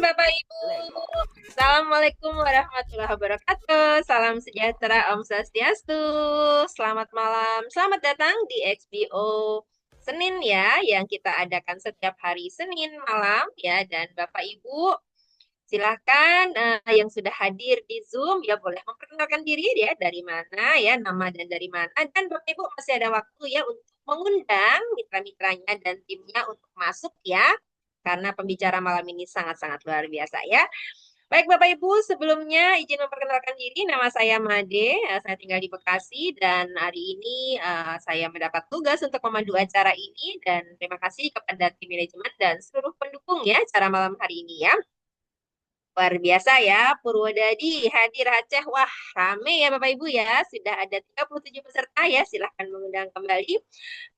Bapak Ibu. Assalamualaikum warahmatullahi wabarakatuh. Salam sejahtera, Om Swastiastu. Selamat malam, selamat datang di XBO Senin ya, yang kita adakan setiap hari Senin malam ya. Dan Bapak Ibu, silahkan yang sudah hadir di Zoom ya boleh memperkenalkan diri ya dari mana ya, nama dan dari mana. Dan Bapak Ibu masih ada waktu ya untuk mengundang mitra-mitranya dan timnya untuk masuk ya. Karena pembicara malam ini sangat-sangat luar biasa ya. Baik Bapak Ibu, sebelumnya izin memperkenalkan diri, nama saya Made, saya tinggal di Bekasi dan hari ini saya mendapat tugas untuk memandu acara ini dan terima kasih kepada tim manajemen dan seluruh pendukung ya acara malam hari ini ya. Luar biasa ya, Purwodadi hadir Aceh. Wah, rame ya Bapak Ibu ya. Sudah ada 37 peserta ya, silahkan mengundang kembali.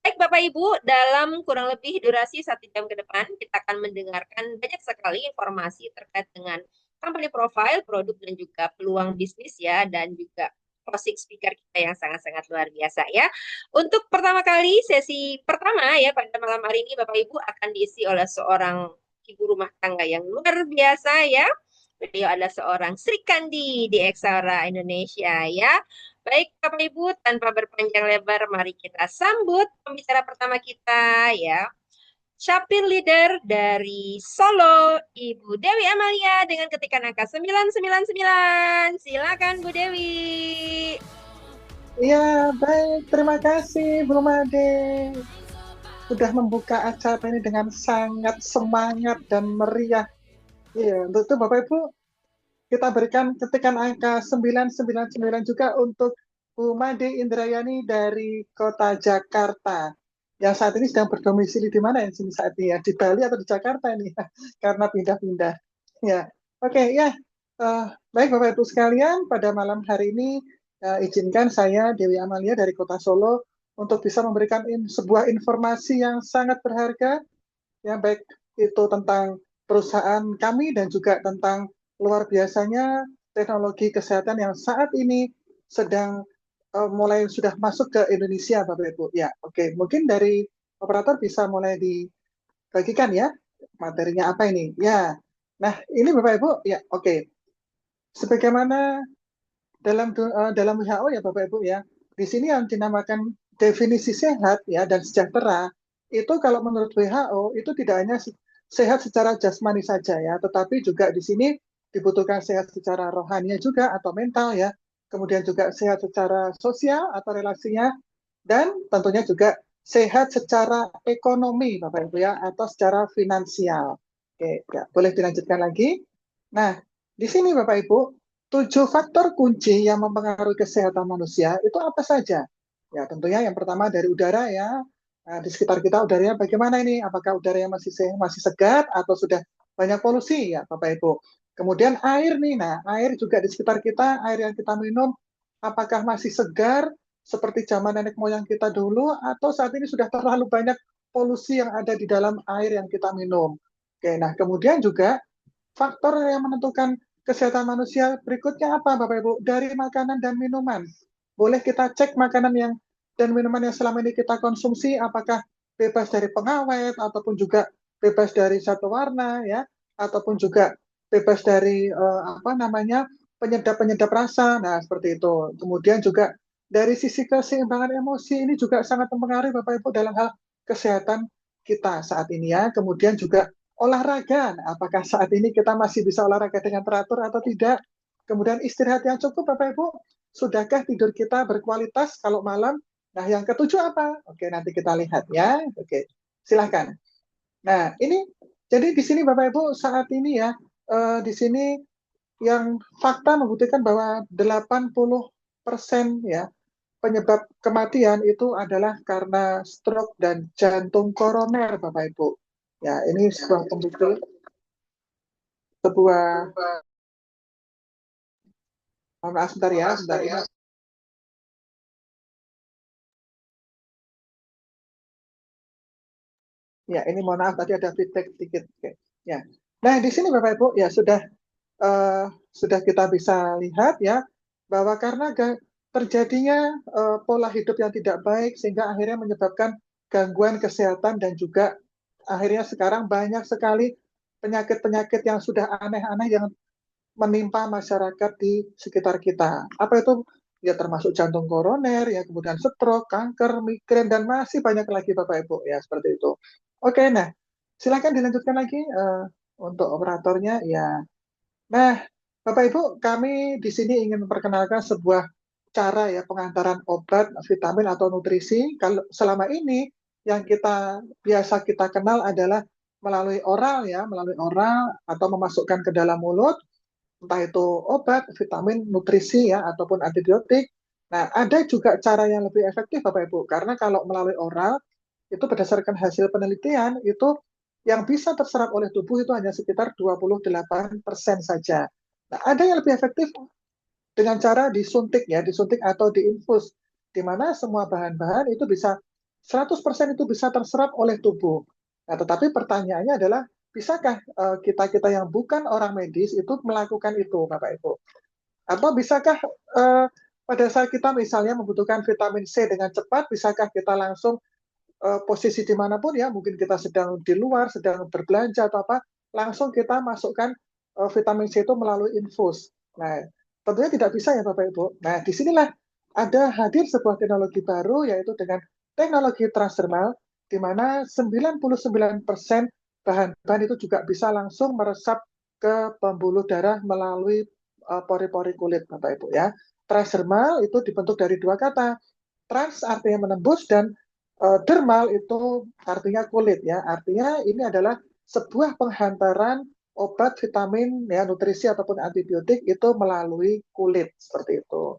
Baik Bapak Ibu, dalam kurang lebih durasi 1 jam ke depan, kita akan mendengarkan banyak sekali informasi terkait dengan company profile, produk, dan juga peluang bisnis ya, dan juga closing speaker kita yang sangat-sangat luar biasa ya. Untuk pertama kali, sesi pertama ya, pada malam hari ini Bapak Ibu akan diisi oleh seorang ibu rumah tangga yang luar biasa ya. Beliau adalah seorang Sri Kandi di Exara Indonesia ya. Baik Bapak Ibu, tanpa berpanjang lebar, mari kita sambut pembicara pertama kita ya. Shopee Leader dari Solo, Ibu Dewi Amalia dengan ketikan angka 999. Silakan Bu Dewi. Iya, baik. Terima kasih, Bu Made. Sudah membuka acara ini dengan sangat semangat dan meriah. Iya, untuk itu Bapak Ibu, kita berikan ketikan angka 999 juga untuk Bu Made Indrayani dari Kota Jakarta. Yang saat ini sedang berdomisili di mana ya sini saat ini ya? Di Bali atau di Jakarta ini? Karena pindah-pindah. Ya, oke ya. Eh, Baik Bapak Ibu sekalian, pada malam hari ini izinkan saya Dewi Amalia dari Kota Solo untuk bisa memberikan sebuah informasi yang sangat berharga, ya baik itu tentang perusahaan kami dan juga tentang luar biasanya teknologi kesehatan yang saat ini sedang mulai sudah masuk ke Indonesia, Bapak Ibu. Ya, oke. Mungkin dari operator bisa mulai dibagikan ya materinya apa ini. Ya, nah ini Bapak Ibu, ya oke. Sebagaimana dalam WHO ya Bapak Ibu ya, di sini yang dinamakan definisi sehat ya dan sejahtera itu kalau menurut WHO itu tidak hanya sehat secara jasmani saja ya, tetapi juga di sini dibutuhkan sehat secara rohani juga atau mental ya, kemudian juga sehat secara sosial atau relasinya dan tentunya juga sehat secara ekonomi Bapak Ibu ya atau secara finansial. Oke, ya, boleh dilanjutkan lagi. Nah, di sini Bapak Ibu 7 faktor kunci yang mempengaruhi kesehatan manusia itu apa saja? Ya, tentunya yang pertama dari udara ya. Nah, di sekitar kita udaranya bagaimana ini? Apakah udaranya masih segar atau sudah banyak polusi ya, Bapak Ibu? Kemudian air nih. Nah, air juga di sekitar kita, air yang kita minum apakah masih segar seperti zaman nenek moyang kita dulu atau saat ini sudah terlalu banyak polusi yang ada di dalam air yang kita minum. Oke, nah kemudian juga faktor yang menentukan kesehatan manusia berikutnya apa Bapak Ibu? Dari makanan dan minuman. Boleh kita cek makanan yang dan minuman yang selama ini kita konsumsi apakah bebas dari pengawet ataupun juga bebas dari satu warna ya ataupun juga bebas dari apa namanya penyedap-penyedap rasa. Nah, seperti itu. Kemudian juga dari sisi keseimbangan emosi ini juga sangat mempengaruhi Bapak Ibu dalam hal kesehatan kita saat ini ya. Kemudian juga olahraga, apakah saat ini kita masih bisa olahraga dengan teratur atau tidak? Kemudian istirahat yang cukup, Bapak Ibu. Sudahkah tidur kita berkualitas kalau malam? Nah, yang ketujuh apa? Oke, nanti kita lihat ya. Oke, silahkan. Nah, ini jadi di sini Bapak Ibu saat ini ya, di sini yang fakta membuktikan bahwa 80% ya penyebab kematian itu adalah karena stroke dan jantung koroner, Bapak Ibu. Ya, ini sebuah pembukti, sebuah, mohon maaf sebentar ya, sebentar ya. Ya, ini mohon maaf tadi ada feedback sedikit. Oke. Ya. Nah, di sini Bapak Ibu ya uh, sudah kita bisa lihat ya bahwa karena terjadinya pola hidup yang tidak baik sehingga akhirnya menyebabkan gangguan kesehatan dan juga akhirnya sekarang banyak sekali penyakit-penyakit yang sudah aneh-aneh yang menimpa masyarakat di sekitar kita. Apa itu? Ya termasuk jantung koroner, ya kemudian stroke, kanker, migrain, dan masih banyak lagi Bapak Ibu. Ya seperti itu. Oke, nah silakan dilanjutkan lagi untuk operatornya. Ya, nah Bapak Ibu, kami di sini ingin memperkenalkan sebuah cara ya pengantaran obat, vitamin atau nutrisi. Kalau selama ini yang biasa kita kenal adalah melalui oral ya, melalui oral atau memasukkan ke dalam mulut, entah itu obat, vitamin, nutrisi ya, ataupun antibiotik. Nah, ada juga cara yang lebih efektif Bapak Ibu, karena kalau melalui oral, itu berdasarkan hasil penelitian, itu yang bisa terserap oleh tubuh itu hanya sekitar 28% saja. Nah, ada yang lebih efektif dengan cara disuntik ya, disuntik atau diinfus, di mana semua bahan-bahan itu bisa 100% itu bisa terserap oleh tubuh. Nah, tetapi pertanyaannya adalah, bisakah kita-kita yang bukan orang medis itu melakukan itu, Bapak Ibu? Atau bisakah pada saat kita misalnya membutuhkan vitamin C dengan cepat, bisakah kita langsung posisi dimanapun ya, mungkin kita sedang di luar, sedang berbelanja atau apa, langsung kita masukkan vitamin C itu melalui infus. Nah, tentunya tidak bisa ya Bapak Ibu. Nah, disinilah ada hadir sebuah teknologi baru, yaitu dengan teknologi transdermal, di mana 99% bahan-bahan itu juga bisa langsung meresap ke pembuluh darah melalui pori-pori kulit Bapak Ibu ya. Transdermal itu dibentuk dari dua kata. Trans artinya menembus dan dermal itu artinya kulit ya. Artinya ini adalah sebuah penghantaran obat, vitamin, ya nutrisi ataupun antibiotik itu melalui kulit seperti itu.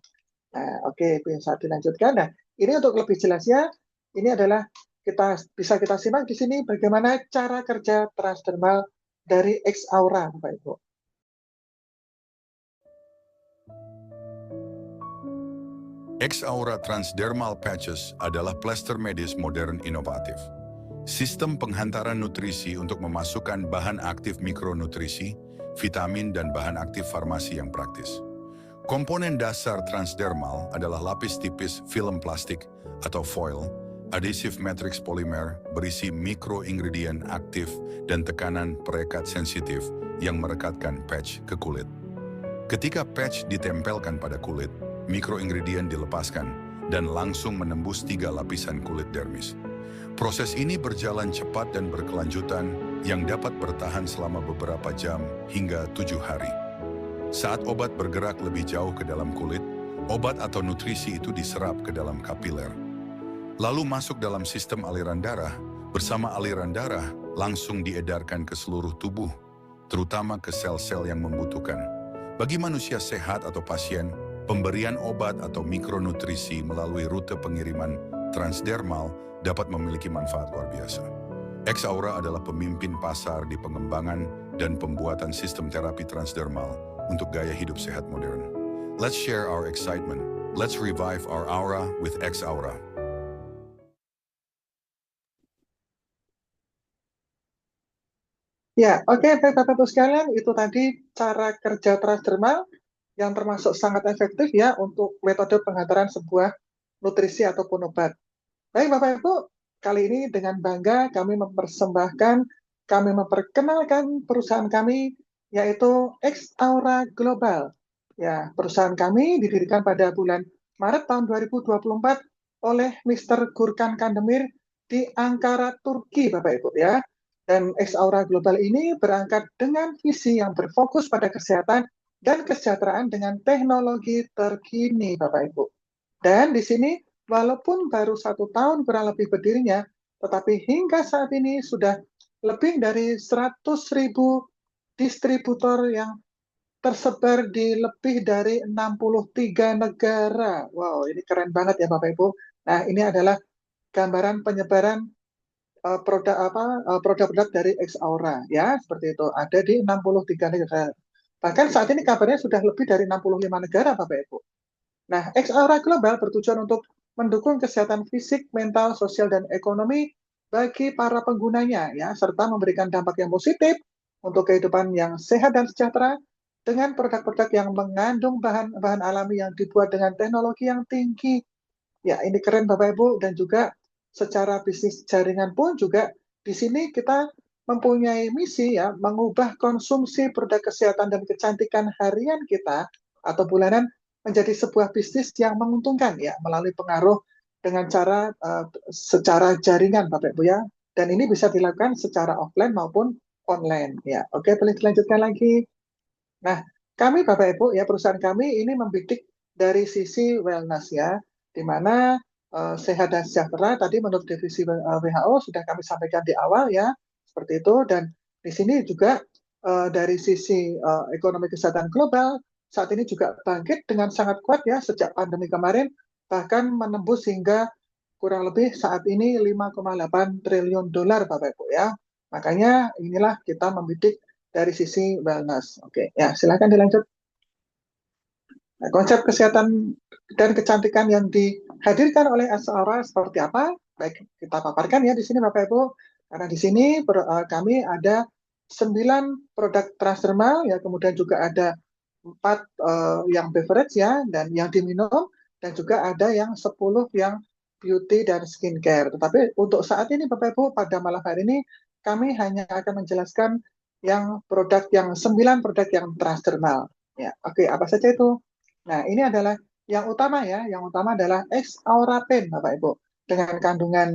Nah, oke, bisa dilanjutkan. Nah, ini untuk lebih jelasnya, ini adalah bisa kita simak di sini bagaimana cara kerja transdermal dari X-Aura, Bapak Ibu. X-Aura Transdermal Patches adalah plester medis modern inovatif. Sistem penghantaran nutrisi untuk memasukkan bahan aktif mikronutrisi, vitamin, dan bahan aktif farmasi yang praktis. Komponen dasar transdermal adalah lapis tipis film plastik atau foil, adhesive matrix polymer berisi mikroingredient aktif dan tekanan perekat sensitif yang merekatkan patch ke kulit. Ketika patch ditempelkan pada kulit, mikroingredient dilepaskan dan langsung menembus 3 lapisan kulit dermis. Proses ini berjalan cepat dan berkelanjutan yang dapat bertahan selama beberapa jam hingga 7 hari. Saat obat bergerak lebih jauh ke dalam kulit, obat atau nutrisi itu diserap ke dalam kapiler. Lalu masuk dalam sistem aliran darah, bersama aliran darah langsung diedarkan ke seluruh tubuh, terutama ke sel-sel yang membutuhkan. Bagi manusia sehat atau pasien, pemberian obat atau mikronutrisi melalui rute pengiriman transdermal dapat memiliki manfaat luar biasa. X-Aura adalah pemimpin pasar di pengembangan dan pembuatan sistem terapi transdermal untuk gaya hidup sehat modern. Let's share our excitement. Let's revive our aura with X-Aura. Ya, oke, Bapak-Ibu sekalian, itu tadi cara kerja transdermal yang termasuk sangat efektif ya untuk metode penghantaran sebuah nutrisi ataupun obat. Baik Bapak Ibu, kali ini dengan bangga kami memperkenalkan perusahaan kami, yaitu X-Aura Global. Ya, perusahaan kami didirikan pada bulan Maret tahun 2024 oleh Mr. Gurkan Kandemir di Ankara, Turki, Bapak Ibu ya. Dan X-Aura Global ini berangkat dengan visi yang berfokus pada kesehatan dan kesejahteraan dengan teknologi terkini, Bapak Ibu. Dan di sini, walaupun baru 1 tahun kurang lebih berdirinya, tetapi hingga saat ini sudah lebih dari 100.000 distributor yang tersebar di lebih dari 63 negara. Wow, ini keren banget ya Bapak Ibu. Nah, ini adalah gambaran penyebaran produk-produk dari X-Aura ya, seperti itu. Ada di 63 negara. Bahkan saat ini kabarnya sudah lebih dari 65 negara Bapak Ibu. Nah, X-Aura Global bertujuan untuk mendukung kesehatan fisik, mental, sosial, dan ekonomi bagi para penggunanya, ya, serta memberikan dampak yang positif untuk kehidupan yang sehat dan sejahtera dengan produk-produk yang mengandung bahan-bahan alami yang dibuat dengan teknologi yang tinggi. Ya, ini keren Bapak Ibu, dan juga secara bisnis jaringan pun juga di sini kita mempunyai misi ya mengubah konsumsi produk kesehatan dan kecantikan harian kita atau bulanan menjadi sebuah bisnis yang menguntungkan ya melalui pengaruh dengan cara secara jaringan Bapak Ibu ya. Dan ini bisa dilakukan secara offline maupun online ya. Oke, boleh dilanjutkan lagi. Nah, kami Bapak Ibu ya perusahaan kami ini membidik dari sisi wellness ya, di mana sehat dan sejahtera tadi menurut definisi WHO sudah kami sampaikan di awal ya, seperti itu. Dan di sini juga dari sisi ekonomi kesehatan global saat ini juga bangkit dengan sangat kuat ya sejak pandemi kemarin, bahkan menembus hingga kurang lebih saat ini 5,8 triliun dolar Bapak Ibu ya. Makanya inilah kita membidik dari sisi wellness. Oke, ya silakan dilanjut. Nah, konsep kesehatan dan kecantikan yang dihadirkan oleh Asaura seperti apa? Baik, kita paparkan ya di sini Bapak Ibu. Karena di sini kami ada 9 produk transdermal ya, kemudian juga ada 4 yang beverage ya dan yang diminum dan juga ada yang 10 yang beauty dan skincare. Tetapi untuk saat ini Bapak Ibu pada malam hari ini kami hanya akan menjelaskan yang produk yang 9 produk yang transdermal. Ya, oke, apa saja itu? Nah, ini adalah yang utama ya. Yang utama adalah X-Aurapen, Bapak Ibu. Dengan kandungan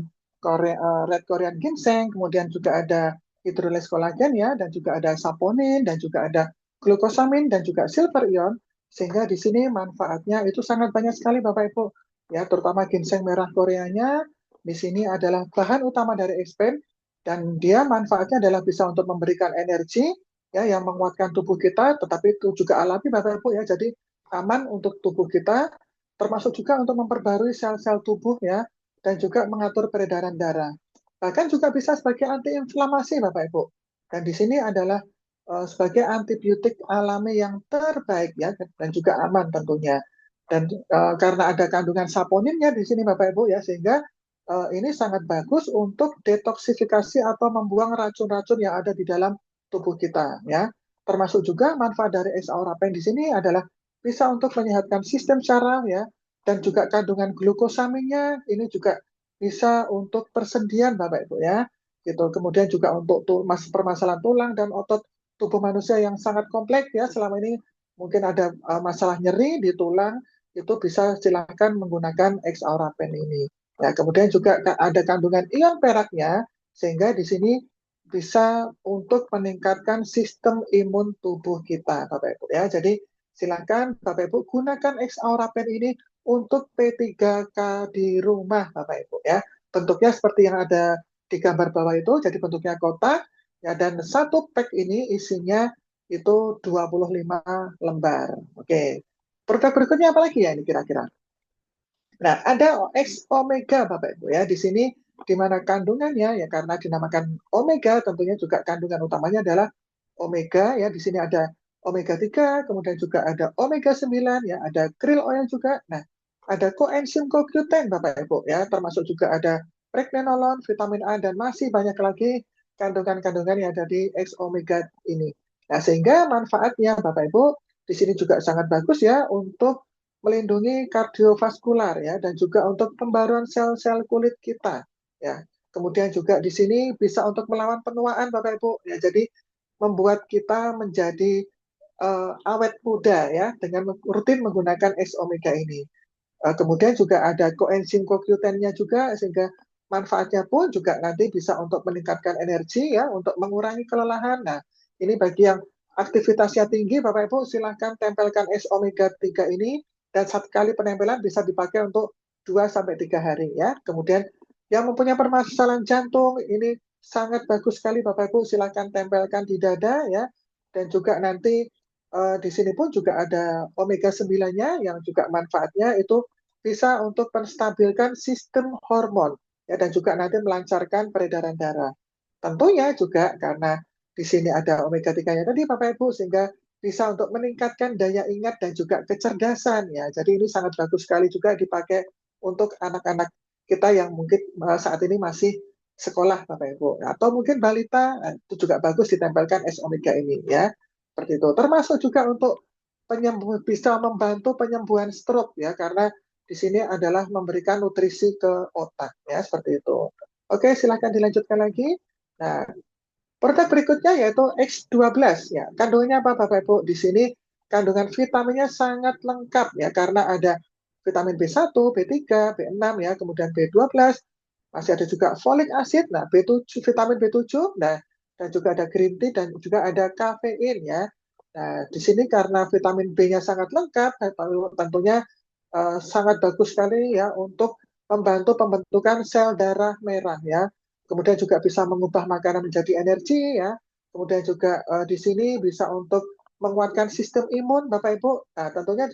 red Korean ginseng, kemudian juga ada hydrolase kolagen ya, dan juga ada saponin, dan juga ada glukosamin, dan juga silver ion. Sehingga di sini manfaatnya itu sangat banyak sekali Bapak Ibu. Ya, terutama ginseng merah Koreanya, di sini adalah bahan utama dari X-Pen, dan dia manfaatnya adalah bisa untuk memberikan energi, ya, yang menguatkan tubuh kita, tetapi itu juga alami Bapak Ibu ya. Jadi aman untuk tubuh kita, termasuk juga untuk memperbarui sel-sel tubuh ya, dan juga mengatur peredaran darah. Bahkan juga bisa sebagai antiinflamasi Bapak Ibu. Dan di sini adalah sebagai antibiotik alami yang terbaik ya, dan juga aman tentunya. Dan karena ada kandungan saponinnya di sini Bapak Ibu ya, sehingga ini sangat bagus untuk detoksifikasi atau membuang racun-racun yang ada di dalam tubuh kita ya. Termasuk juga manfaat dari X-Aurapen di sini adalah bisa untuk menyehatkan sistem syaraf ya, dan juga kandungan glukosaminnya ini juga bisa untuk persendian Bapak Ibu ya. Gitu. Kemudian juga untuk permasalahan tulang dan otot tubuh manusia yang sangat kompleks ya. Selama ini mungkin ada masalah nyeri di tulang, itu bisa silakan menggunakan X-Aurapen ini. Ya, kemudian juga ada kandungan ion peraknya, sehingga di sini bisa untuk meningkatkan sistem imun tubuh kita, Bapak Ibu ya. Jadi silakan Bapak Ibu gunakan X-Aurapen ini untuk P3K di rumah Bapak Ibu ya. Bentuknya seperti yang ada di gambar bawah itu, jadi bentuknya kotak ya, dan satu pack ini isinya itu 25 lembar. Oke. Produk berikutnya apa lagi ya ini kira-kira? Nah, ada X omega Bapak Ibu ya. Di sini di mana kandungannya ya karena dinamakan omega tentunya juga kandungan utamanya adalah omega ya. Di sini ada omega 3, kemudian juga ada omega 9 ya, ada krill oil juga. Nah, ada coenzim CoQ10 Bapak Ibu ya, termasuk juga ada pregnenolon, vitamin A dan masih banyak lagi kandungan-kandungan yang ada di X omega ini. Nah, sehingga manfaatnya Bapak Ibu di sini juga sangat bagus ya untuk melindungi kardiovaskular ya dan juga untuk pembaruan sel-sel kulit kita ya. Kemudian juga di sini bisa untuk melawan penuaan Bapak Ibu ya. Jadi membuat kita menjadi awet muda ya dengan rutin menggunakan X omega ini. Kemudian juga ada coenzim CoQ10-nya juga sehingga manfaatnya pun juga nanti bisa untuk meningkatkan energi ya, untuk mengurangi kelelahan. Nah, ini bagi yang aktivitasnya tinggi Bapak Ibu silahkan tempelkan X omega 3 ini dan satu kali penempelan bisa dipakai untuk 2-3 hari ya. Kemudian yang mempunyai permasalahan jantung ini sangat bagus sekali Bapak Ibu silakan tempelkan di dada ya. Dan juga nanti di sini pun juga ada omega 9-nya yang juga manfaatnya itu bisa untuk menstabilkan sistem hormon ya dan juga nanti melancarkan peredaran darah. Tentunya juga karena di sini ada omega 3-nya tadi Bapak Ibu sehingga bisa untuk meningkatkan daya ingat dan juga kecerdasan ya. Jadi ini sangat bagus sekali juga dipakai untuk anak-anak kita yang mungkin saat ini masih sekolah Bapak Ibu. Atau mungkin balita itu juga bagus ditempelkan S omega ini ya. Seperti itu. Termasuk juga untuk bisa membantu penyembuhan stroke ya karena di sini adalah memberikan nutrisi ke otak ya seperti itu. Oke, silakan dilanjutkan lagi. Nah, Produk berikutnya yaitu X12 ya. Kandungannya apa Bapak Ibu? Di sini kandungan vitaminnya sangat lengkap ya karena ada vitamin B1, B3, B6 ya, kemudian B12, masih ada juga folic acid, nah B7, vitamin B7, nah dan juga ada green tea dan juga ada kafein ya. Nah, di sini karena vitamin B-nya sangat lengkap, tentunya sangat bagus sekali ya untuk membantu pembentukan sel darah merah ya. Kemudian juga bisa mengubah makanan menjadi energi ya. Kemudian juga di sini bisa untuk menguatkan sistem imun Bapak Ibu. Nah, tentunya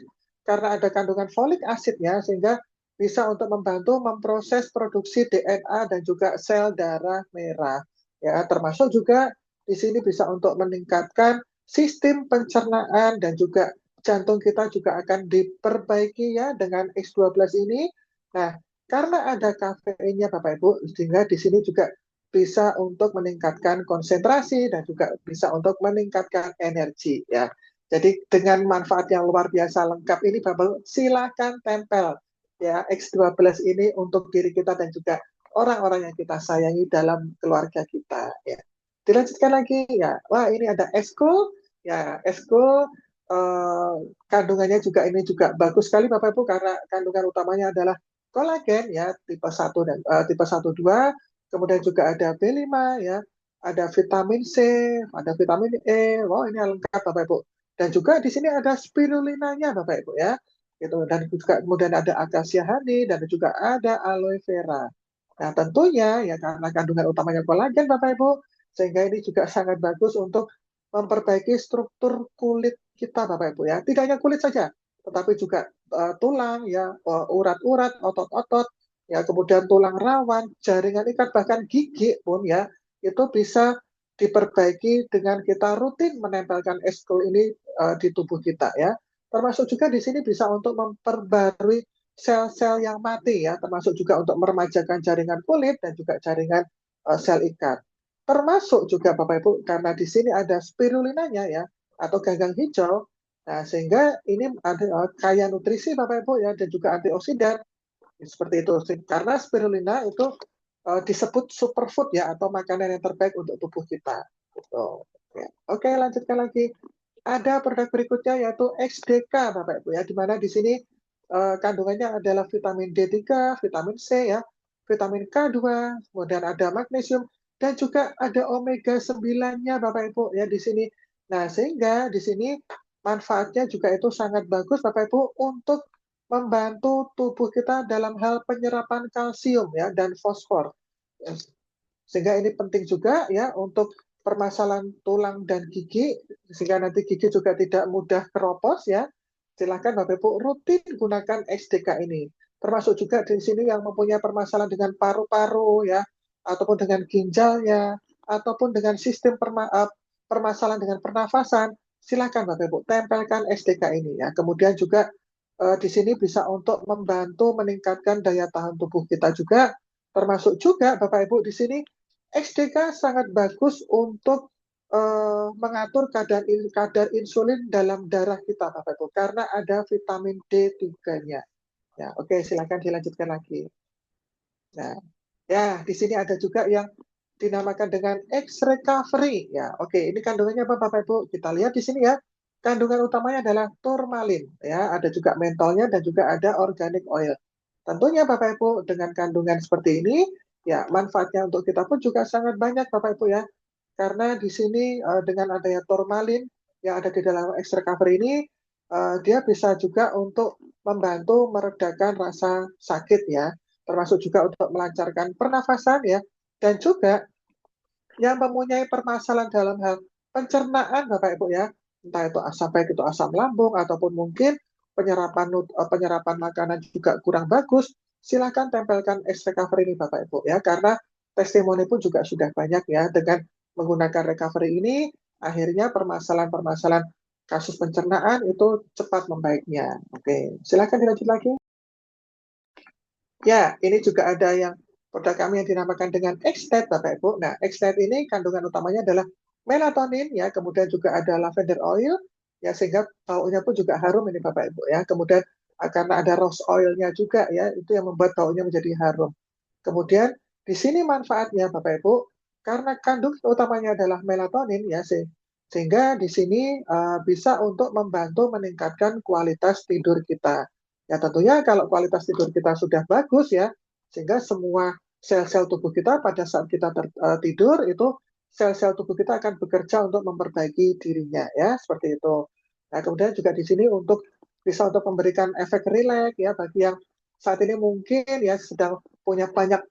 karena ada kandungan folic acid ya sehingga bisa untuk membantu memproses produksi DNA dan juga sel darah merah. Ya, termasuk juga di sini bisa untuk meningkatkan sistem pencernaan dan juga jantung kita juga akan diperbaiki ya dengan X12 ini. Nah, karena ada kafeinnya Bapak Ibu, sehingga di sini juga bisa untuk meningkatkan konsentrasi dan juga bisa untuk meningkatkan energi ya. Jadi dengan manfaat yang luar biasa lengkap ini Bapak Ibu, silakan tempel ya X12 ini untuk diri kita dan juga orang-orang yang kita sayangi dalam keluarga kita ya. Dilanjutkan lagi ya. Wah, ini ada Eskul ya, Eskul kandungannya juga ini juga bagus sekali Bapak Ibu karena kandungan utamanya adalah kolagen ya tipe 1 dan tipe 1 2, kemudian juga ada B5 ya, ada vitamin C, ada vitamin E. Wow, ini lengkap Bapak Ibu. Dan juga di sini ada spirulinanya Bapak Ibu ya. Gitu. Dan juga kemudian ada acacia honey dan juga ada aloe vera. Nah, tentunya ya karena kandungan utamanya kolagen Bapak Ibu, sehingga ini juga sangat bagus untuk memperbaiki struktur kulit kita Bapak Ibu ya. Tidak hanya kulit saja, tetapi juga tulang ya, urat-urat, otot-otot, ya kemudian tulang rawan, jaringan ikat bahkan gigi pun ya itu bisa diperbaiki dengan kita rutin menempelkan eskul ini di tubuh kita ya. Termasuk juga di sini bisa untuk memperbarui sel-sel yang mati ya, termasuk juga untuk meremajakan jaringan kulit dan juga jaringan sel ikat. Termasuk juga Bapak Ibu karena di sini ada spirulinanya ya atau gagang hijau. Nah, sehingga ini ada kaya nutrisi Bapak Ibu ya dan juga antioksidan seperti itu. Karena spirulina itu disebut superfood ya atau makanan yang terbaik untuk tubuh kita. Gitu. Ya. Oke, lanjutkan lagi. Ada produk berikutnya yaitu XDK Bapak Ibu ya, di mana di sini kandungannya adalah vitamin D3, vitamin C ya, vitamin K2, kemudian ada magnesium dan juga ada omega 9-nya Bapak Ibu ya di sini. Nah, sehingga di sini manfaatnya juga itu sangat bagus Bapak Ibu untuk membantu tubuh kita dalam hal penyerapan kalsium ya dan fosfor. Sehingga ini penting juga ya untuk permasalahan tulang dan gigi, sehingga nanti gigi juga tidak mudah keropos ya. Silakan Bapak Ibu rutin gunakan XDK ini. Termasuk juga di sini yang mempunyai permasalahan dengan paru-paru ya, ataupun dengan ginjalnya, ataupun dengan sistem permasalahan dengan pernafasan, silakan Bapak Ibu tempelkan XDK ini ya. Kemudian juga di sini bisa untuk membantu meningkatkan daya tahan tubuh kita juga, termasuk juga Bapak Ibu di sini XDK sangat bagus untuk mengatur kadar insulin dalam darah kita Bapak Ibu karena ada vitamin D3-nya. Ya, oke, silakan dilanjutkan lagi. Nah, ya di sini ada juga yang dinamakan dengan X-Recovery. Ya, oke, ini kandungannya apa Bapak Ibu? Kita lihat di sini ya. Kandungan utamanya adalah turmalin, ya, ada juga mentolnya dan juga ada organic oil. Tentunya Bapak Ibu dengan kandungan seperti ini, ya manfaatnya untuk kita pun juga sangat banyak Bapak Ibu ya. Karena di sini dengan adanya turmalin yang ada di dalam X-Recovery ini, dia bisa juga untuk membantu meredakan rasa sakit ya, termasuk juga untuk melancarkan pernafasan ya, dan juga yang mempunyai permasalahan dalam hal pencernaan Bapak Ibu ya, entah itu baik itu asam lambung ataupun mungkin penyerapan makanan juga kurang bagus, silakan tempelkan X Recovery ini Bapak Ibu ya, karena testimoni pun juga sudah banyak ya dengan menggunakan recovery ini akhirnya permasalahan-permasalahan kasus pencernaan itu cepat membaiknya. Oke, silakan dilanjut lagi. Ya, ini juga ada yang produk kami yang dinamakan dengan X-Net, Bapak Ibu. Nah, X-Net ini kandungan utamanya adalah melatonin, ya, kemudian juga ada lavender oil, ya, sehingga baunya pun juga harum ini Bapak Ibu, ya. Kemudian karena ada rose oil-nya juga, ya, itu yang membuat baunya menjadi harum. Kemudian di sini manfaatnya Bapak Ibu, karena kandungan utamanya adalah melatonin ya, sehingga di sini bisa untuk membantu meningkatkan kualitas tidur kita. Ya tentunya kalau kualitas tidur kita sudah bagus ya, sehingga semua sel-sel tubuh kita pada saat kita tidur itu sel-sel tubuh kita akan bekerja untuk memperbaiki dirinya ya, seperti itu. Nah, kemudian juga di sini bisa untuk memberikan efek rileks ya bagi yang saat ini mungkin ya sedang punya banyak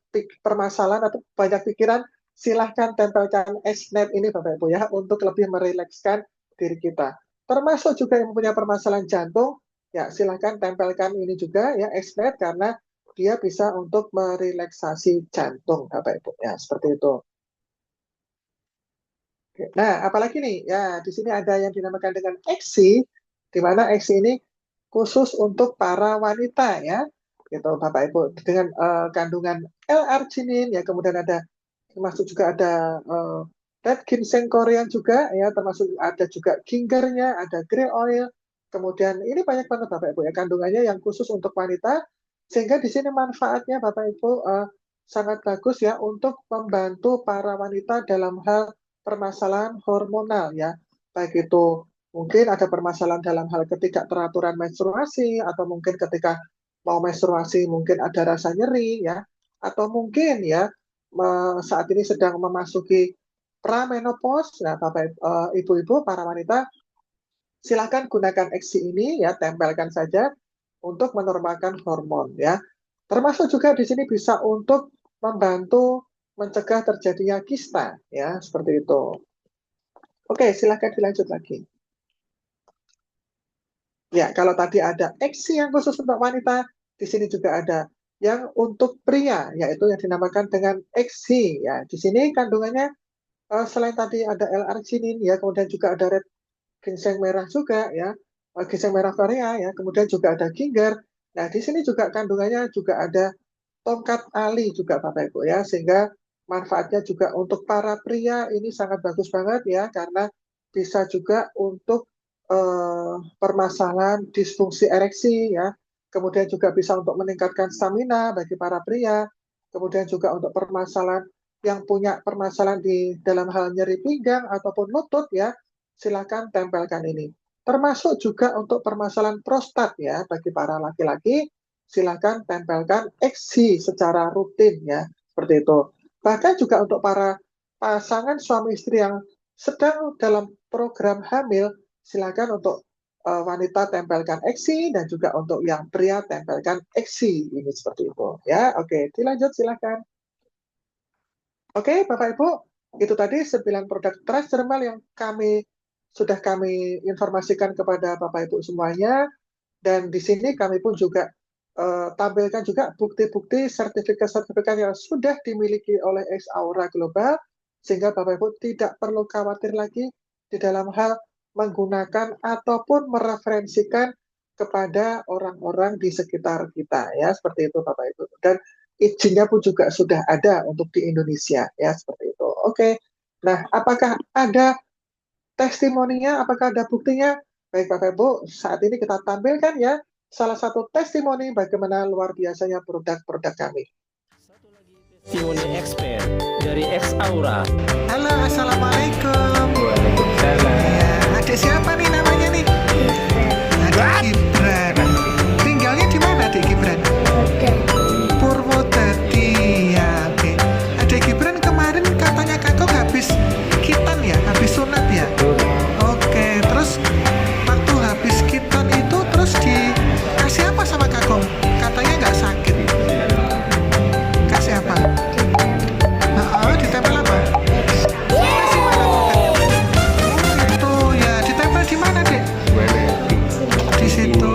permasalahan atau banyak pikiran, silahkan tempelkan X-Net ini Bapak Ibu ya untuk lebih merilekskan diri kita. Termasuk juga yang punya permasalahan jantung, ya silahkan tempelkan ini juga ya X-Net karena dia bisa untuk merelaksasi jantung Bapak Ibu ya, seperti itu. Nah, apalagi nih? Ya, di sini ada yang dinamakan dengan XC, di mana XC ini khusus untuk para wanita ya, gitu Bapak Ibu, dengan kandungan L-arginin ya, kemudian termasuk juga ada red ginseng Korean juga ya, termasuk ada juga gingernya, ada grey oil, kemudian ini banyak banget Bapak Ibu ya kandungannya yang khusus untuk wanita, sehingga di sini manfaatnya Bapak Ibu sangat bagus ya untuk membantu para wanita dalam hal permasalahan hormonal ya, baik itu mungkin ada permasalahan dalam hal ketidakteraturan menstruasi, atau mungkin ketika mau menstruasi mungkin ada rasa nyeri ya, atau mungkin ya saat ini sedang memasuki pramenopause. Nah, Bapak Ibu-ibu para wanita silakan gunakan XC ini ya, tempelkan saja untuk menormalkan hormon ya. Termasuk juga di sini bisa untuk membantu mencegah terjadinya kista ya, seperti itu. Oke, silakan dilanjut lagi. Ya, kalau tadi ada XC yang khusus untuk wanita, di sini juga ada yang untuk pria, yaitu yang dinamakan dengan XC ya. Di sini kandungannya selain tadi ada L-arginin ya, kemudian juga ada red ginseng merah juga ya, ginseng merah Korea ya, kemudian juga ada ginger. Nah, di sini juga kandungannya juga ada tongkat ali juga Bapak Ibu ya, sehingga manfaatnya juga untuk para pria ini sangat bagus banget ya, karena bisa juga untuk permasalahan disfungsi ereksi ya, kemudian juga bisa untuk meningkatkan stamina bagi para pria, kemudian juga untuk permasalahan yang punya permasalahan di dalam hal nyeri pinggang ataupun lutut ya, silakan tempelkan ini. Termasuk juga untuk permasalahan prostat ya, bagi para laki-laki, silakan tempelkan XC secara rutin ya, seperti itu. Bahkan juga untuk para pasangan suami istri yang sedang dalam program hamil, silakan untuk wanita tempelkan XC, dan juga untuk yang pria tempelkan XC ini, seperti itu ya. Oke, dilanjut silakan. Oke, Bapak Ibu, itu tadi 9 produk transdermal yang sudah kami informasikan kepada Bapak Ibu semuanya, dan di sini kami pun juga tampilkan juga bukti-bukti sertifikat-sertifikat yang sudah dimiliki oleh X-Aura Global, sehingga Bapak Ibu tidak perlu khawatir lagi di dalam hal menggunakan ataupun mereferensikan kepada orang-orang di sekitar kita ya, seperti itu Bapak Ibu. Dan izinnya pun juga sudah ada untuk di Indonesia ya, seperti itu. Oke. Nah, apakah ada testimoninya, apakah ada buktinya? Baik Bapak Ibu, saat ini kita tampilkan ya salah satu testimoni bagaimana luar biasanya produk-produk kami. Testimoni expert dari X-Aura. Halo, assalamualaikum. Waalaikumsalam. Ya, adik siapa nih namanya nih? Adik Gibran. Tinggalnya di mana adik Gibran? Purwodadi. Ya, oke. Adik Gibran kemarin katanya kakak habis kitan ya, habis sunat ya. Oke, terus waktu habis kitan itu terus dikasih apa sama kakak? Katanya nggak sakit. Kasih apa? Ditempel apa? Kasih mana produknya? Oh itu ya, ditempel di mana dek? Di situ.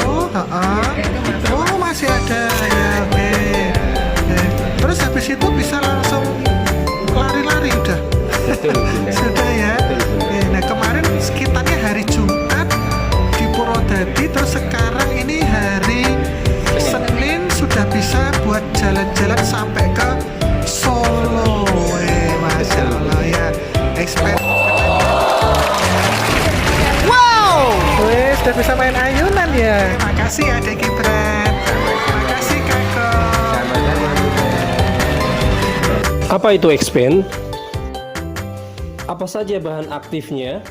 Oh masih ada ya, oke. Terus habis itu bisa langsung lari-lari udah. Sudah ya. Nah kemarin sekitarnya hari Jumat di Purwodadi, terus sekarang ini hari Senin sudah bisa buat jalan-jalan sampai ke Solo. Masya Allah ya, expert. Wow, sudah bisa main ayunan ya. Terima kasih Adik Gibran. Terima kasih Kakak. Apa itu expand? Apa saja bahan aktifnya?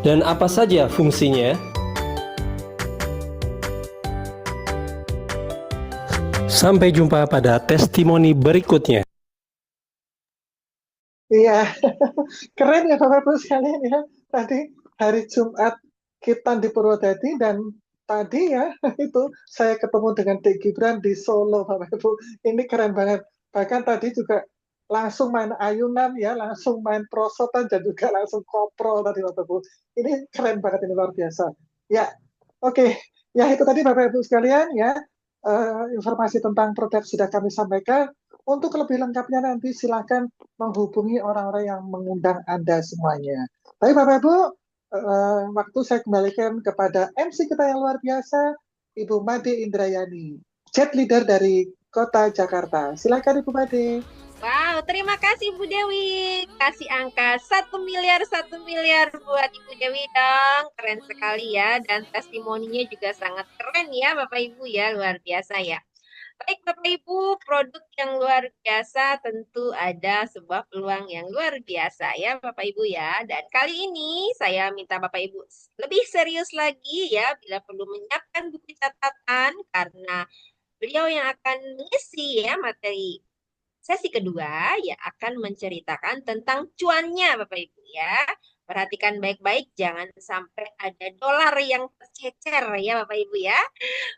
Dan apa saja fungsinya? Sampai jumpa pada testimoni berikutnya. Iya, keren ya Bapak Ibu sekalian ya. Tadi hari Jumat kita di Purwodadi dan tadi ya itu saya ketemu dengan Dek Gibran di Solo Bapak Ibu. Ini keren banget. Bahkan tadi juga langsung main ayunan ya, langsung main prosotan dan juga langsung kopro tadi Bapak Ibu. Ini keren banget, ini luar biasa. Ya, oke. Ya itu tadi Bapak Ibu sekalian ya. Informasi tentang produk sudah kami sampaikan. Untuk lebih lengkapnya nanti silakan menghubungi orang-orang yang mengundang Anda semuanya. Tapi Bapak Ibu, waktu saya kembalikan kepada MC kita yang luar biasa, Ibu Made Indrayani, Jet Leader dari Kota Jakarta. Silakan Ibu Made. Wow, terima kasih Bu Dewi. Kasih angka 1 miliar buat Ibu Dewi dong. Keren sekali ya. Dan testimoninya juga sangat keren ya Bapak Ibu ya. Luar biasa ya. Baik Bapak Ibu, produk yang luar biasa tentu ada sebuah peluang yang luar biasa ya Bapak Ibu ya. Dan kali ini saya minta Bapak Ibu lebih serius lagi ya bila perlu menyiapkan buku catatan karena beliau yang akan mengisi ya materi sesi kedua yang akan menceritakan tentang cuannya Bapak Ibu ya. Perhatikan baik-baik jangan sampai ada dolar yang tercecer ya Bapak Ibu ya.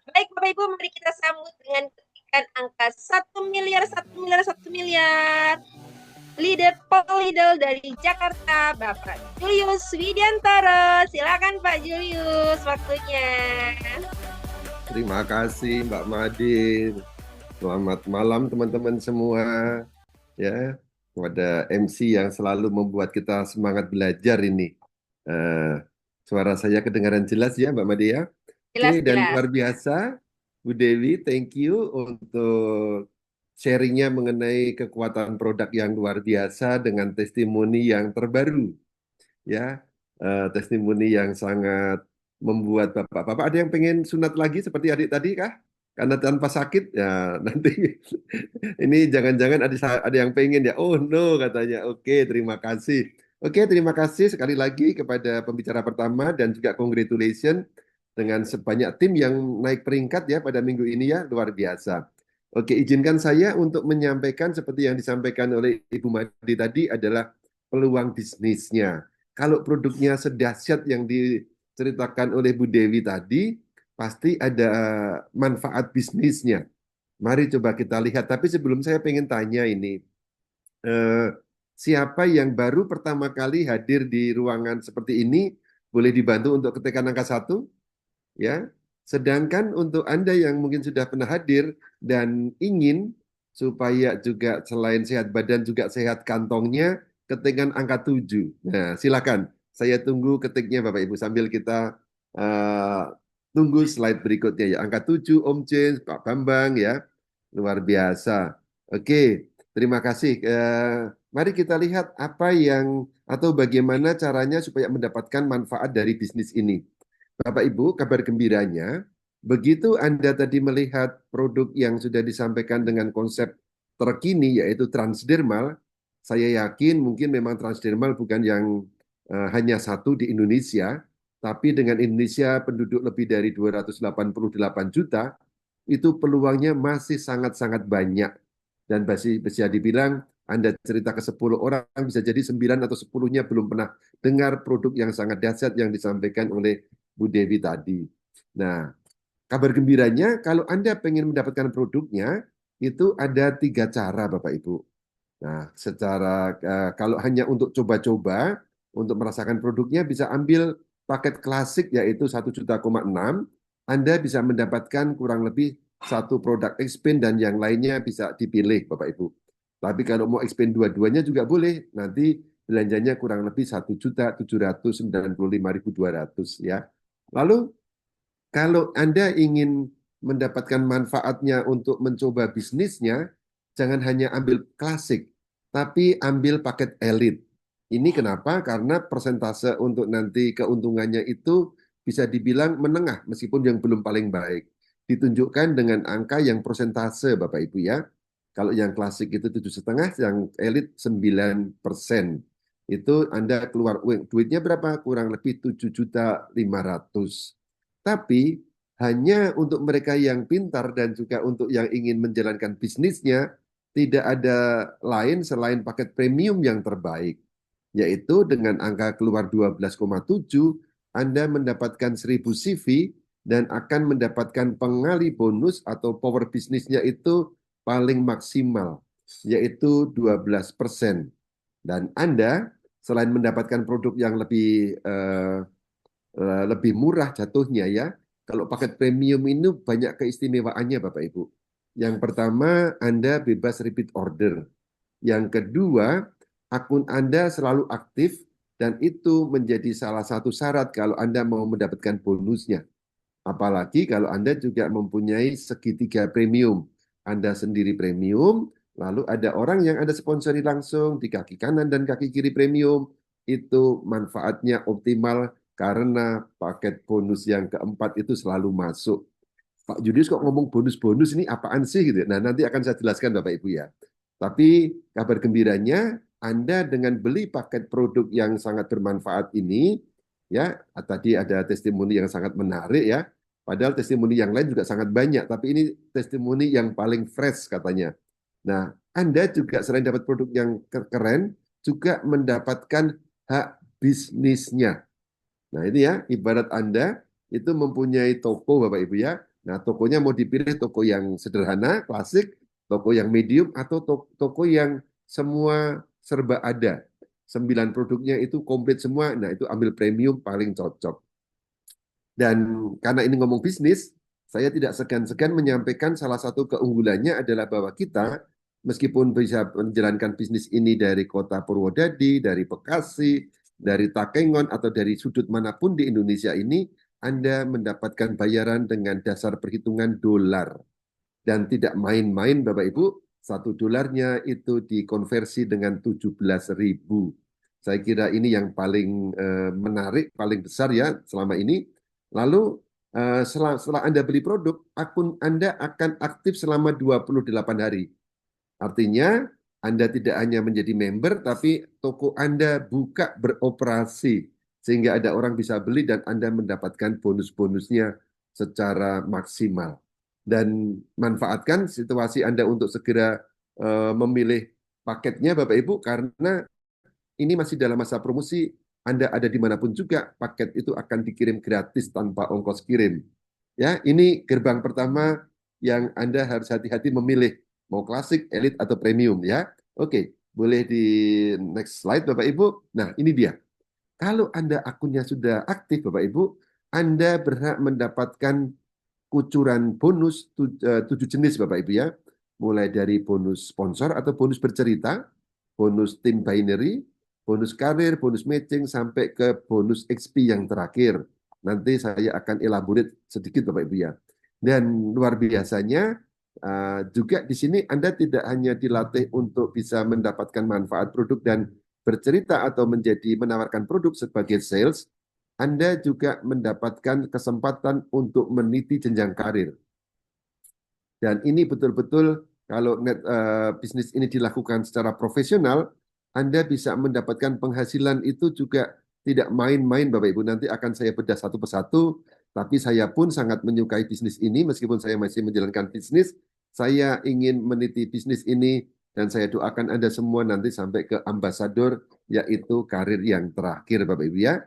Baik Bapak Ibu, mari kita sambut dengan ketikan angka 1 miliar, 1 miliar, 1 miliar. Leader Polidel dari Jakarta, Bapak Julius Widiantoro. Silakan Pak Julius, waktunya. Terima kasih Mbak Madin. Selamat malam teman-teman semua. Ya, kepada MC yang selalu membuat kita semangat belajar ini. Suara saya kedengaran jelas ya Mbak Madi ya? Oke, dan Jelas-jelas. luar biasa Bu Dewi, thank you untuk sharingnya mengenai kekuatan produk yang luar biasa dengan testimoni yang terbaru. Ya, testimoni yang sangat membuat Bapak ada yang pengen sunat lagi seperti adik tadi kah? Karena tanpa sakit ya nanti ini jangan-jangan ada yang pengen ya. Oh no katanya. Oke, terima kasih. Oke, terima kasih sekali lagi kepada pembicara pertama dan juga congratulations dengan sebanyak tim yang naik peringkat ya pada minggu ini ya, luar biasa. Oke, izinkan saya untuk menyampaikan seperti yang disampaikan oleh Ibu Madi tadi adalah peluang bisnisnya. Kalau produknya sedahsyat yang diceritakan oleh Bu Dewi tadi, pasti ada manfaat bisnisnya. Mari coba kita lihat. Tapi sebelum saya pengen tanya ini, siapa yang baru pertama kali hadir di ruangan seperti ini, boleh dibantu untuk ketikkan angka 1? Ya. Sedangkan untuk Anda yang mungkin sudah pernah hadir dan ingin supaya juga selain sehat badan juga sehat kantongnya, ketikkan angka 7. Nah, silakan. Saya tunggu ketiknya Bapak Ibu sambil kita tunggu slide berikutnya ya. Angka 7 Om James, Pak Bambang ya. Luar biasa. Oke, terima kasih. Mari kita lihat apa yang atau bagaimana caranya supaya mendapatkan manfaat dari bisnis ini. Bapak Ibu, kabar gembiranya, begitu Anda tadi melihat produk yang sudah disampaikan dengan konsep terkini yaitu transdermal, saya yakin mungkin memang transdermal bukan yang hanya satu di Indonesia, tapi dengan Indonesia penduduk lebih dari 288 juta, itu peluangnya masih sangat-sangat banyak. Dan bisa dibilang Anda cerita ke 10 orang, bisa jadi 9 atau 10-nya belum pernah dengar produk yang sangat dahsyat yang disampaikan oleh Bu Dewi tadi. Nah, kabar gembiranya kalau Anda pengen mendapatkan produknya, itu ada 3 cara Bapak Ibu. Nah, secara kalau hanya untuk coba-coba, untuk merasakan produknya bisa ambil paket klasik yaitu 1,6 juta. Anda bisa mendapatkan kurang lebih satu produk expand dan yang lainnya bisa dipilih Bapak Ibu. Tapi kalau mau expand dua-duanya juga boleh. Nanti belanjanya kurang lebih 1.795.200 ya. Lalu kalau Anda ingin mendapatkan manfaatnya untuk mencoba bisnisnya, jangan hanya ambil klasik, tapi ambil paket elit. Ini kenapa? Karena persentase untuk nanti keuntungannya itu bisa dibilang menengah, meskipun yang belum paling baik. Ditunjukkan dengan angka yang persentase, Bapak Ibu ya. Kalau yang klasik itu 7,5, yang elit 9%. Itu Anda keluar uang. Duitnya berapa? Kurang lebih 7.500.000. Tapi hanya untuk mereka yang pintar dan juga untuk yang ingin menjalankan bisnisnya, tidak ada lain selain paket premium yang terbaik. Yaitu dengan angka keluar 12,7, Anda mendapatkan 1.000 CV dan akan mendapatkan pengali bonus atau power bisnisnya itu paling maksimal, yaitu 12%. Dan Anda selain mendapatkan produk yang lebih murah jatuhnya ya, kalau paket premium ini banyak keistimewaannya Bapak Ibu. Yang pertama, Anda bebas repeat order. Yang kedua, akun Anda selalu aktif dan itu menjadi salah satu syarat kalau Anda mau mendapatkan bonusnya. Apalagi kalau Anda juga mempunyai segitiga premium. Anda sendiri premium, lalu ada orang yang Anda sponsori langsung di kaki kanan dan kaki kiri premium. Itu manfaatnya optimal karena paket bonus yang keempat itu selalu masuk. Pak Julius kok ngomong bonus-bonus ini apaan sih gitu. Nah, nanti akan saya jelaskan Bapak Ibu ya. Tapi kabar gembiranya Anda dengan beli paket produk yang sangat bermanfaat ini ya, tadi ada testimoni yang sangat menarik ya. Padahal testimoni yang lain juga sangat banyak, tapi ini testimoni yang paling fresh katanya. Nah, Anda juga selain dapat produk yang keren, juga mendapatkan hak bisnisnya. Nah, ini ya, ibarat Anda itu mempunyai toko Bapak Ibu ya. Nah, tokonya mau dipilih toko yang sederhana, klasik, toko yang medium, atau toko yang semua serba ada. 9 produknya itu komplit semua, nah itu ambil premium paling cocok. Dan karena ini ngomong bisnis, saya tidak segan-segan menyampaikan salah satu keunggulannya adalah bahwa kita, meskipun bisa menjalankan bisnis ini dari kota Purwodadi, dari Bekasi, dari Takengon, atau dari sudut manapun di Indonesia ini, Anda mendapatkan bayaran dengan dasar perhitungan dolar. Dan tidak main-main Bapak Ibu, $1 itu dikonversi dengan 17.000. Saya kira ini yang paling menarik, paling besar ya selama ini. Lalu setelah Anda beli produk, akun Anda akan aktif selama 28 hari. Artinya Anda tidak hanya menjadi member, tapi toko Anda buka beroperasi. Sehingga ada orang bisa beli dan Anda mendapatkan bonus-bonusnya secara maksimal. Dan manfaatkan situasi Anda untuk segera memilih paketnya Bapak Ibu, karena ini masih dalam masa promosi, Anda ada dimanapun juga, paket itu akan dikirim gratis tanpa ongkos kirim. Ya, ini gerbang pertama yang Anda harus hati-hati memilih, mau klasik, elit, atau premium ya. Oke, boleh di next slide Bapak Ibu. Nah, ini dia. Kalau Anda akunnya sudah aktif Bapak Ibu, Anda berhak mendapatkan kucuran bonus 7 jenis Bapak Ibu ya. Mulai dari bonus sponsor atau bonus bercerita, bonus tim binary, bonus karir, bonus matching, sampai ke bonus XP yang terakhir. Nanti saya akan elaborate sedikit Bapak Ibu ya. Dan luar biasanya juga di sini Anda tidak hanya dilatih untuk bisa mendapatkan manfaat produk dan bercerita atau menawarkan produk sebagai sales, Anda juga mendapatkan kesempatan untuk meniti jenjang karir. Dan ini betul-betul kalau bisnis ini dilakukan secara profesional, Anda bisa mendapatkan penghasilan itu juga tidak main-main Bapak Ibu. Nanti akan saya bedah satu persatu, tapi saya pun sangat menyukai bisnis ini meskipun saya masih menjalankan bisnis. Saya ingin meniti bisnis ini dan saya doakan Anda semua nanti sampai ke ambasador, yaitu karir yang terakhir Bapak Ibu ya.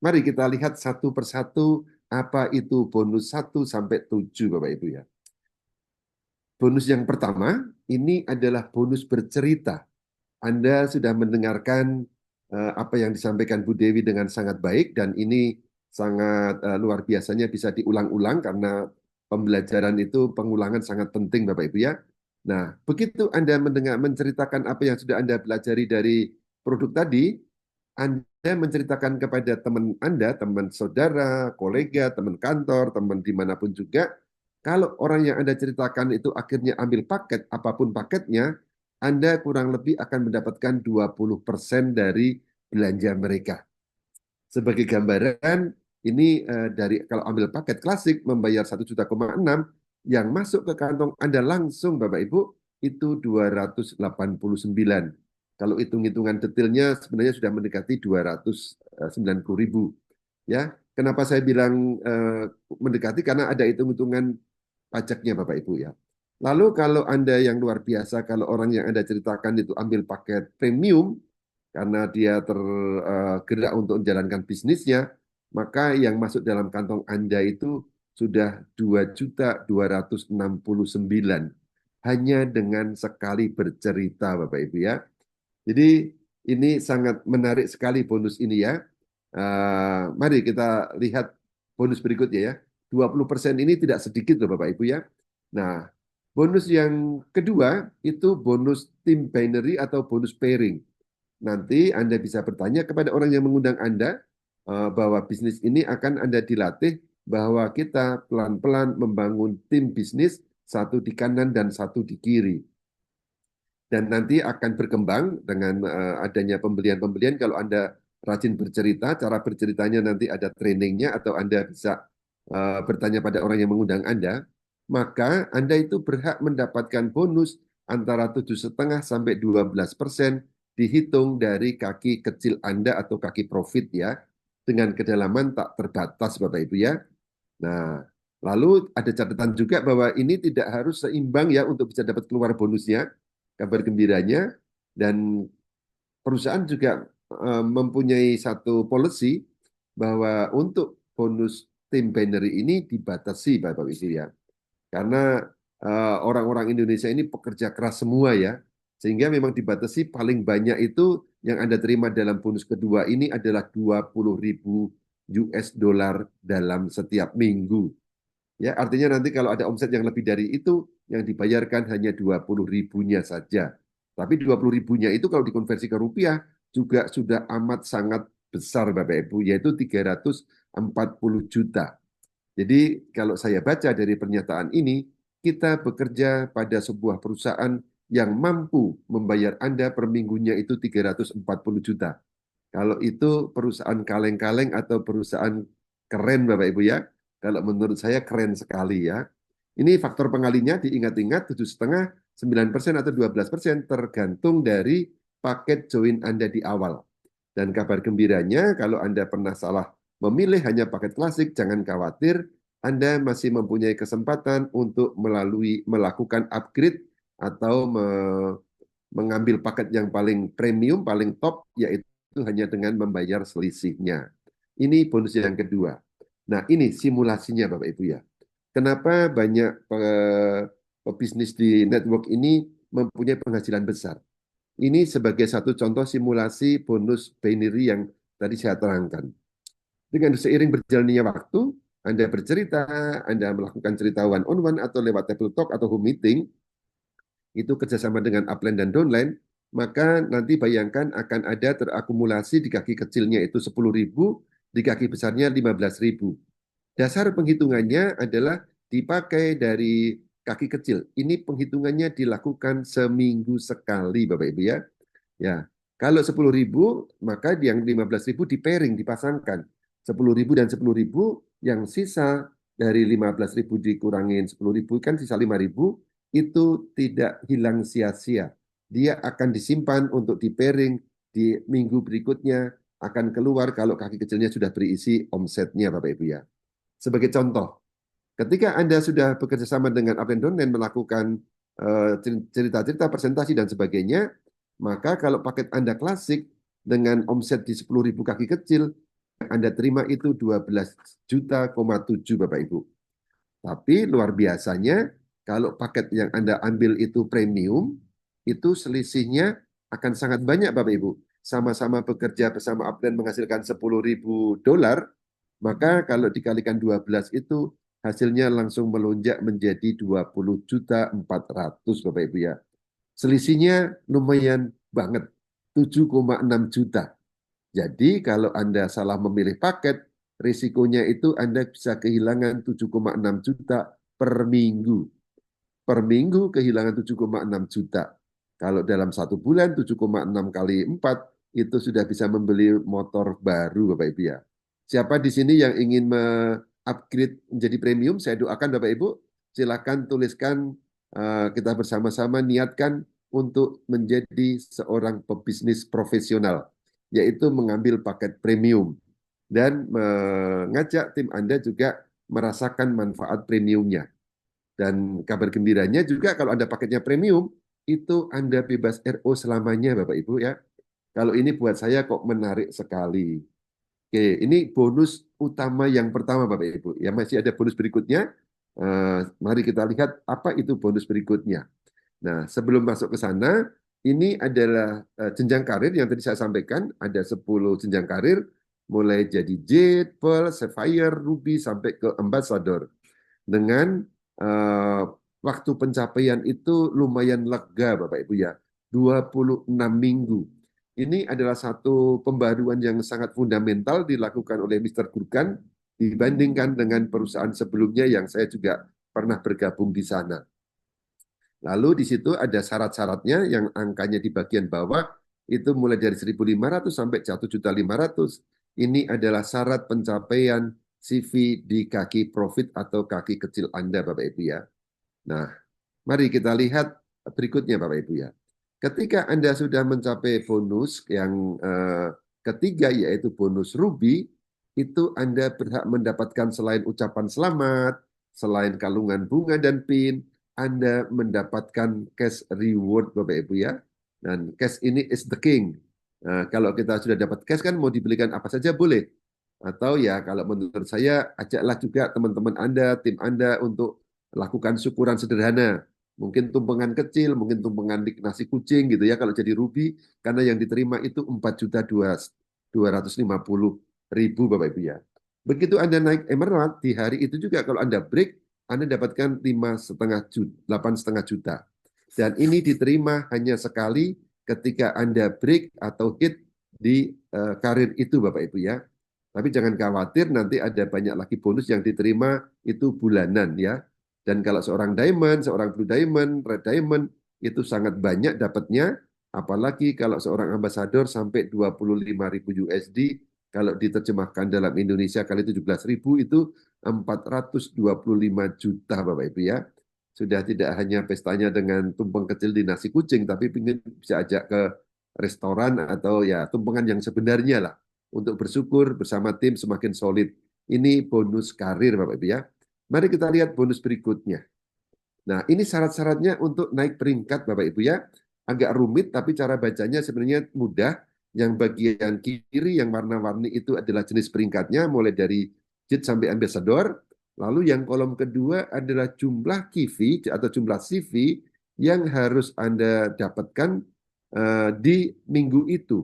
Mari kita lihat satu persatu apa itu bonus 1 sampai 7 Bapak Ibu ya. Bonus yang pertama, ini adalah bonus bercerita. Anda sudah mendengarkan apa yang disampaikan Bu Dewi dengan sangat baik, dan ini sangat luar biasanya bisa diulang-ulang karena pembelajaran itu pengulangan sangat penting Bapak Ibu ya. Nah, begitu Anda menceritakan apa yang sudah Anda pelajari dari produk tadi, Anda menceritakan kepada teman Anda, teman saudara, kolega, teman kantor, teman dimanapun juga, kalau orang yang Anda ceritakan itu akhirnya ambil paket, apapun paketnya, Anda kurang lebih akan mendapatkan 20% dari belanja mereka. Sebagai gambaran, ini dari kalau ambil paket klasik membayar 1,6 juta, yang masuk ke kantong Anda langsung Bapak Ibu itu 289. Kalau hitung-hitungan detailnya sebenarnya sudah mendekati 290.000. Ya, kenapa saya bilang mendekati? Karena ada hitung-hitungan pajaknya Bapak Ibu ya. Lalu kalau Anda yang luar biasa, kalau orang yang Anda ceritakan itu ambil paket premium, karena dia tergerak untuk menjalankan bisnisnya, maka yang masuk dalam kantong Anda itu sudah 2.269 hanya dengan sekali bercerita Bapak Ibu ya. Jadi ini sangat menarik sekali bonus ini ya. Mari kita lihat bonus berikutnya ya. 20% ini tidak sedikit loh Bapak Ibu ya. Nah, bonus yang kedua itu bonus team binary atau bonus pairing. Nanti Anda bisa bertanya kepada orang yang mengundang Anda bahwa bisnis ini akan Anda dilatih bahwa kita pelan-pelan membangun tim bisnis, satu di kanan dan satu di kiri. Dan nanti akan berkembang dengan adanya pembelian-pembelian. Kalau Anda rajin bercerita, cara berceritanya nanti ada trainingnya atau Anda bisa bertanya pada orang yang mengundang Anda, maka Anda itu berhak mendapatkan bonus antara 7,5 sampai 12% dihitung dari kaki kecil Anda atau kaki profit ya, dengan kedalaman tak terbatas Bapak Ibu ya. Nah, lalu ada catatan juga bahwa ini tidak harus seimbang ya untuk bisa dapat keluar bonusnya. Kabar gembiranya, dan perusahaan juga mempunyai satu policy bahwa untuk bonus tim binary ini dibatasi Bapak Ibu ya. Karena orang-orang Indonesia ini pekerja keras semua ya, sehingga memang dibatasi paling banyak itu yang Anda terima dalam bonus kedua ini adalah 20.000 US dollar dalam setiap minggu. Ya, artinya nanti kalau ada omset yang lebih dari itu, yang dibayarkan hanya 20.000-nya saja. Tapi 20.000-nya itu kalau dikonversi ke rupiah juga sudah amat sangat besar Bapak Ibu, yaitu 340 juta. Jadi kalau saya baca dari pernyataan ini, kita bekerja pada sebuah perusahaan yang mampu membayar Anda per minggunya itu 340 juta. Kalau itu perusahaan kaleng-kaleng atau perusahaan keren Bapak Ibu ya. Kalau menurut saya keren sekali ya. Ini faktor pengalinya diingat-ingat 7,5, 9% atau 12% tergantung dari paket join Anda di awal. Dan kabar gembiranya kalau Anda pernah salah memilih hanya paket klasik, jangan khawatir, Anda masih mempunyai kesempatan untuk melakukan upgrade atau mengambil paket yang paling premium, paling top, yaitu hanya dengan membayar selisihnya. Ini bonus yang kedua. Nah, ini simulasinya Bapak Ibu ya. Kenapa banyak pebisnis di network ini mempunyai penghasilan besar? Ini sebagai satu contoh simulasi bonus binary yang tadi saya terangkan. Dengan seiring berjalannya waktu, Anda bercerita, Anda melakukan cerita one-on-one atau lewat table talk atau home meeting, itu kerjasama dengan upline dan downline, maka nanti bayangkan akan ada terakumulasi di kaki kecilnya itu 10.000, di kaki besarnya 15.000. Dasar penghitungannya adalah dipakai dari kaki kecil. Ini penghitungannya dilakukan seminggu sekali, Bapak Ibu ya. Ya, kalau 10.000, maka yang 15.000 di pairing, dipasangkan. 10.000 dan 10.000, yang sisa dari 15.000 dikurangin 10.000, kan sisa 5.000, itu tidak hilang sia-sia. Dia akan disimpan untuk di pairing di minggu berikutnya, akan keluar kalau kaki kecilnya sudah berisi omsetnya Bapak Ibu ya. Sebagai contoh, ketika Anda sudah bekerja sama dengan upline downline melakukan cerita-cerita, presentasi dan sebagainya, maka kalau paket Anda klasik dengan omset di 10.000 kaki kecil, yang Anda terima itu 12,7 juta Bapak Ibu. Tapi luar biasanya, kalau paket yang Anda ambil itu premium, itu selisihnya akan sangat banyak Bapak Ibu. Sama-sama bekerja bersama upline menghasilkan 10.000 dolar, maka kalau dikalikan 12 itu hasilnya langsung melonjak menjadi 20 juta 400 Bapak Ibu ya. Selisihnya lumayan banget, 7,6 juta. Jadi kalau Anda salah memilih paket, risikonya itu Anda bisa kehilangan 7,6 juta per minggu. Per minggu kehilangan 7,6 juta. Kalau dalam satu bulan 7,6 kali 4 itu sudah bisa membeli motor baru Bapak Ibu ya. Siapa di sini yang ingin upgrade menjadi premium, saya doakan Bapak Ibu, silakan tuliskan kita bersama-sama niatkan untuk menjadi seorang pebisnis profesional, yaitu mengambil paket premium dan mengajak tim Anda juga merasakan manfaat premiumnya. Dan kabar gembiranya juga kalau Anda paketnya premium, itu Anda bebas RO selamanya Bapak Ibu ya. Kalau ini buat saya kok menarik sekali. Oke, ini bonus utama yang pertama Bapak Ibu. Ya masih ada bonus berikutnya. Mari kita lihat apa itu bonus berikutnya. Nah, sebelum masuk ke sana, ini adalah jenjang karir yang tadi saya sampaikan, ada 10 jenjang karir, mulai jadi Jade, Pearl, Sapphire, Ruby, sampai ke Ambassador. Dengan waktu pencapaian itu lumayan lega Bapak Ibu ya, 26 minggu. Ini adalah satu pembaruan yang sangat fundamental dilakukan oleh Mr. Gurkan dibandingkan dengan perusahaan sebelumnya yang saya juga pernah bergabung di sana. Lalu di situ ada syarat-syaratnya yang angkanya di bagian bawah itu mulai dari 1.500 sampai 1.500.000. Ini adalah syarat pencapaian CV di kaki profit atau kaki kecil Anda Bapak Ibu ya. Nah, mari kita lihat berikutnya Bapak Ibu ya. Ketika Anda sudah mencapai bonus yang ketiga yaitu bonus Ruby, itu Anda berhak mendapatkan selain ucapan selamat, selain kalungan bunga dan pin, Anda mendapatkan cash reward Bapak Ibu ya. Dan cash ini is the king. Nah, kalau kita sudah dapat cash kan mau dibelikan apa saja boleh. Atau ya kalau menurut saya ajaklah juga teman-teman Anda, tim Anda untuk lakukan syukuran sederhana. Mungkin tumpengan kecil, mungkin tumpengan nasi kucing gitu ya kalau jadi Ruby, karena yang diterima itu 4.250.000 Bapak Ibu ya. Begitu Anda naik Emerald, di hari itu juga kalau Anda break, Anda dapatkan 8,5 juta. Dan ini diterima hanya sekali ketika Anda break atau hit di karir itu Bapak Ibu ya. Tapi jangan khawatir, nanti ada banyak lagi bonus yang diterima itu bulanan ya. Dan kalau seorang diamond, seorang blue diamond, red diamond, itu sangat banyak dapatnya. Apalagi kalau seorang ambasador sampai 25.000 USD, kalau diterjemahkan dalam Indonesia kali 17.000 itu 425 juta Bapak Ibu ya. Sudah tidak hanya pestanya dengan tumpeng kecil di nasi kucing, tapi bisa ajak ke restoran atau ya tumpengan yang sebenarnya lah untuk bersyukur bersama tim semakin solid. Ini bonus karir Bapak Ibu ya. Mari kita lihat bonus berikutnya. Nah, ini syarat-syaratnya untuk naik peringkat Bapak Ibu ya. Agak rumit tapi cara bacanya sebenarnya mudah. Yang bagian kiri yang warna-warni itu adalah jenis peringkatnya mulai dari JIT sampai ambassador. Lalu yang kolom kedua adalah jumlah CV atau jumlah CV yang harus Anda dapatkan di minggu itu.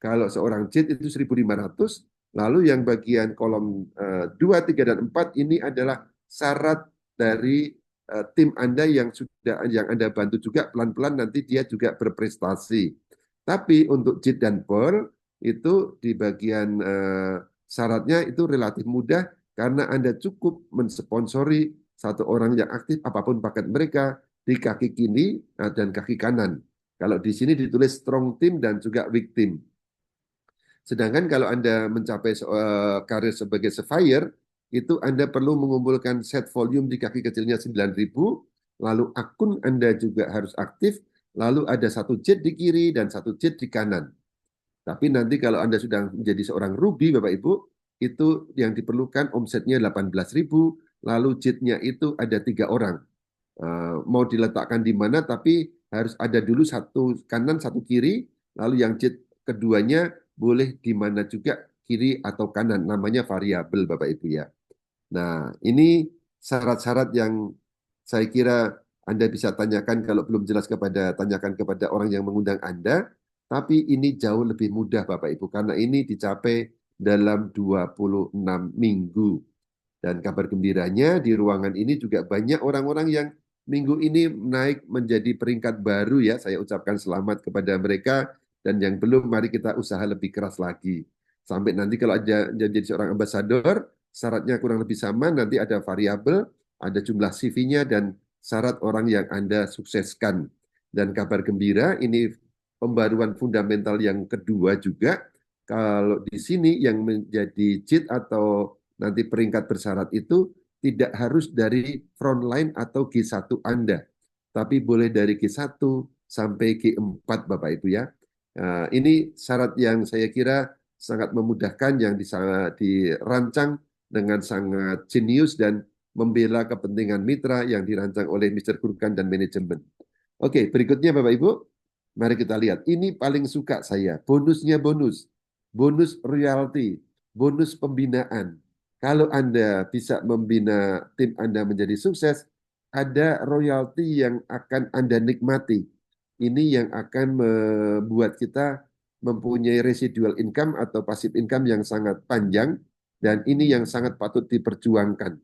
Kalau seorang JIT itu 1.500, lalu yang bagian kolom 2, 3, dan 4 ini adalah syarat dari tim Anda yang Anda bantu juga pelan-pelan nanti dia juga berprestasi. Tapi untuk JIT dan Pearl itu di bagian syaratnya itu relatif mudah karena Anda cukup mensponsori satu orang yang aktif apapun paket mereka di kaki kiri dan kaki kanan. Kalau di sini ditulis strong team dan juga weak team. Sedangkan kalau Anda mencapai karir sebagai Sapphire, itu Anda perlu mengumpulkan set volume di kaki kecilnya 9.000, lalu akun Anda juga harus aktif, lalu ada satu jet di kiri dan satu jet di kanan. Tapi nanti kalau Anda sudah menjadi seorang Ruby, Bapak Ibu, itu yang diperlukan omsetnya 18.000, lalu jetnya itu ada 3 orang. Mau diletakkan di mana, tapi harus ada dulu satu kanan, satu kiri, lalu yang jet keduanya boleh di mana juga kiri atau kanan, namanya variabel Bapak Ibu ya. Nah, ini syarat-syarat yang saya kira Anda bisa tanyakan kalau belum jelas tanyakan kepada orang yang mengundang Anda, tapi ini jauh lebih mudah Bapak Ibu karena ini dicapai dalam 26 minggu. Dan kabar gembiranya di ruangan ini juga banyak orang-orang yang minggu ini naik menjadi peringkat baru ya. Saya ucapkan selamat kepada mereka. Dan yang belum, mari kita usaha lebih keras lagi. Sampai nanti kalau ada jadi seorang ambasador, syaratnya kurang lebih sama, nanti ada variabel, ada jumlah CV-nya, dan syarat orang yang Anda sukseskan. Dan kabar gembira, ini pembaruan fundamental yang kedua juga, kalau di sini yang menjadi cheat atau nanti peringkat bersyarat itu tidak harus dari frontline atau G1 Anda. tapi boleh dari G1 sampai G4 Bapak Ibu ya. Ini syarat yang saya kira sangat memudahkan yang dirancang dengan sangat jenius dan membela kepentingan mitra yang dirancang oleh Mr. Gurkan dan manajemen. Oke, berikutnya Bapak Ibu, mari kita lihat. Ini paling suka saya, bonusnya bonus royalti, bonus pembinaan. Kalau Anda bisa membina tim Anda menjadi sukses, ada royalti yang akan Anda nikmati. Ini yang akan membuat kita mempunyai residual income atau passive income yang sangat panjang, dan ini yang sangat patut diperjuangkan.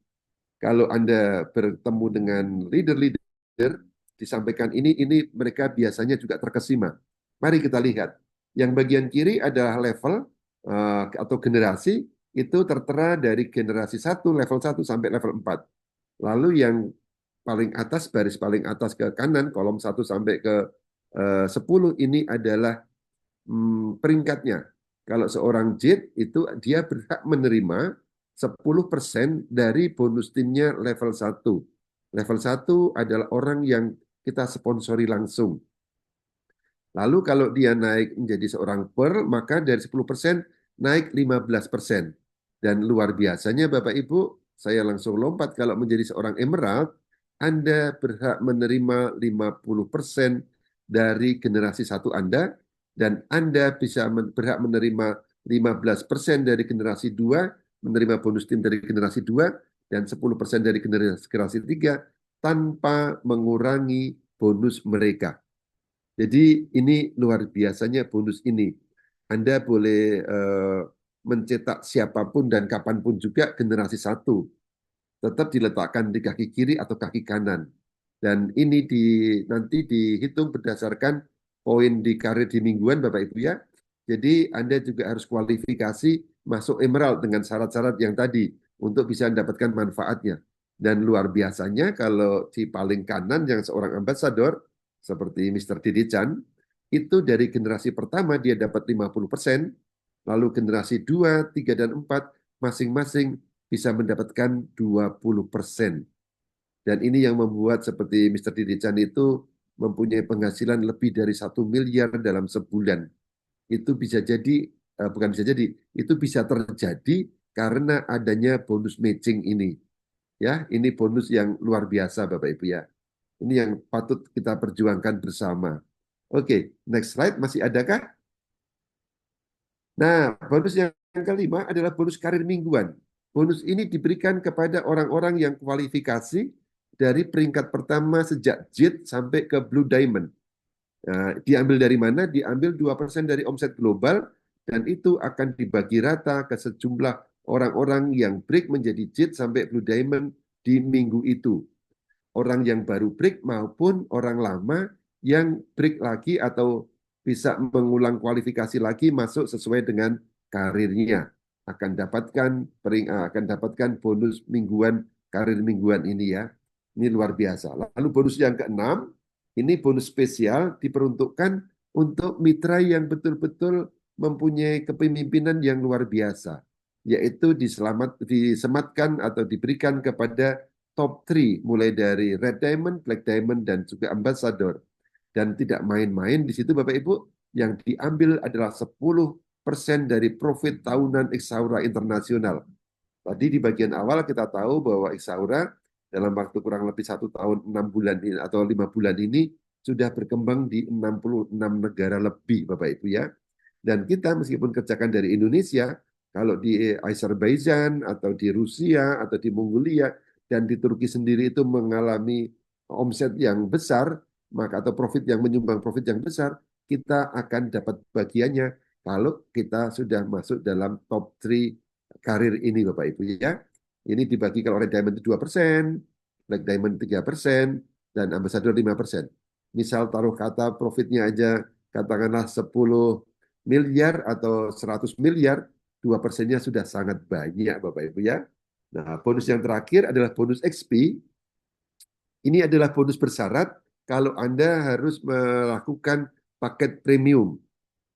Kalau Anda bertemu dengan leader-leader, disampaikan ini mereka biasanya juga terkesima. Mari kita lihat. Yang bagian kiri adalah level atau generasi, itu tertera dari generasi 1, level 1 sampai level 4. Lalu yang paling atas, baris paling atas ke kanan, kolom 1 sampai ke 10, ini adalah peringkatnya. Kalau seorang JIT itu dia berhak menerima 10% dari bonus timnya level 1. Level 1 adalah orang yang kita sponsori langsung. Lalu kalau dia naik menjadi seorang PER, maka dari 10% naik 15%. Dan luar biasanya Bapak Ibu, saya langsung lompat kalau menjadi seorang Emerald, Anda berhak menerima 50% dari generasi 1 Anda, dan Anda bisa berhak menerima 15% dari generasi 2, menerima bonus tim dari generasi 2, dan 10% dari generasi 3, tanpa mengurangi bonus mereka. Jadi ini luar biasanya bonus ini. Anda boleh mencetak siapapun dan kapanpun juga generasi 1. Tetap diletakkan di kaki kiri atau kaki kanan. Dan ini nanti dihitung berdasarkan poin di karir di mingguan Bapak Ibu ya. Jadi Anda juga harus kualifikasi masuk Emerald dengan syarat-syarat yang tadi untuk bisa mendapatkan manfaatnya. Dan luar biasanya kalau di paling kanan yang seorang ambasador seperti Mr. Didi Chan, itu dari generasi pertama dia dapat 50%, lalu generasi 2, 3, dan 4 masing-masing bisa mendapatkan 20%. Dan ini yang membuat seperti Mr. Didi Chan itu mempunyai penghasilan lebih dari 1 miliar dalam sebulan. Itu bisa jadi, bukan bisa jadi, itu bisa terjadi karena adanya bonus matching ini. Ya, ini bonus yang luar biasa Bapak Ibu ya. Ini yang patut kita perjuangkan bersama. Oke, next slide. Masih adakah? Nah, bonus yang kelima adalah bonus karir mingguan. Bonus ini diberikan kepada orang-orang yang kualifikasi dari peringkat pertama sejak JIT sampai ke Blue Diamond. Nah, diambil dari mana? Diambil 2% dari omset global, dan itu akan dibagi rata ke sejumlah orang-orang yang break menjadi JIT sampai Blue Diamond di minggu itu. Orang yang baru break maupun orang lama yang break lagi atau bisa mengulang kualifikasi lagi masuk sesuai dengan karirnya akan dapatkan bonus mingguan, karir mingguan ini ya. Ini luar biasa. Lalu bonus yang keenam, ini bonus spesial diperuntukkan untuk mitra yang betul-betul mempunyai kepemimpinan yang luar biasa, yaitu disematkan atau diberikan kepada top 3, mulai dari Red Diamond, Black Diamond, dan juga Ambassador. Dan tidak main-main di situ Bapak Ibu, yang diambil adalah 10% dari profit tahunan Exaura Internasional. Tadi di bagian awal kita tahu bahwa Exaura dalam waktu kurang lebih 1 tahun 6 bulan ini atau 5 bulan ini sudah berkembang di 66 negara lebih Bapak Ibu ya. Dan kita meskipun kerjakan dari Indonesia, kalau di Azerbaijan atau di Rusia atau di Mongolia dan di Turki sendiri itu mengalami omset yang besar, maka atau profit yang menyumbang profit yang besar, kita akan dapat bagiannya kalau kita sudah masuk dalam top 3 karir ini Bapak Ibu ya. Ini dibagikan oleh Diamond 2%, Black Diamond 3%, dan Ambassador 5%. Misal taruh kata profitnya aja katakanlah 10 miliar atau 100 miliar, 2%-nya sudah sangat banyak Bapak Ibu ya. Nah, bonus yang terakhir adalah bonus XP. Ini adalah bonus bersyarat kalau Anda harus melakukan paket premium.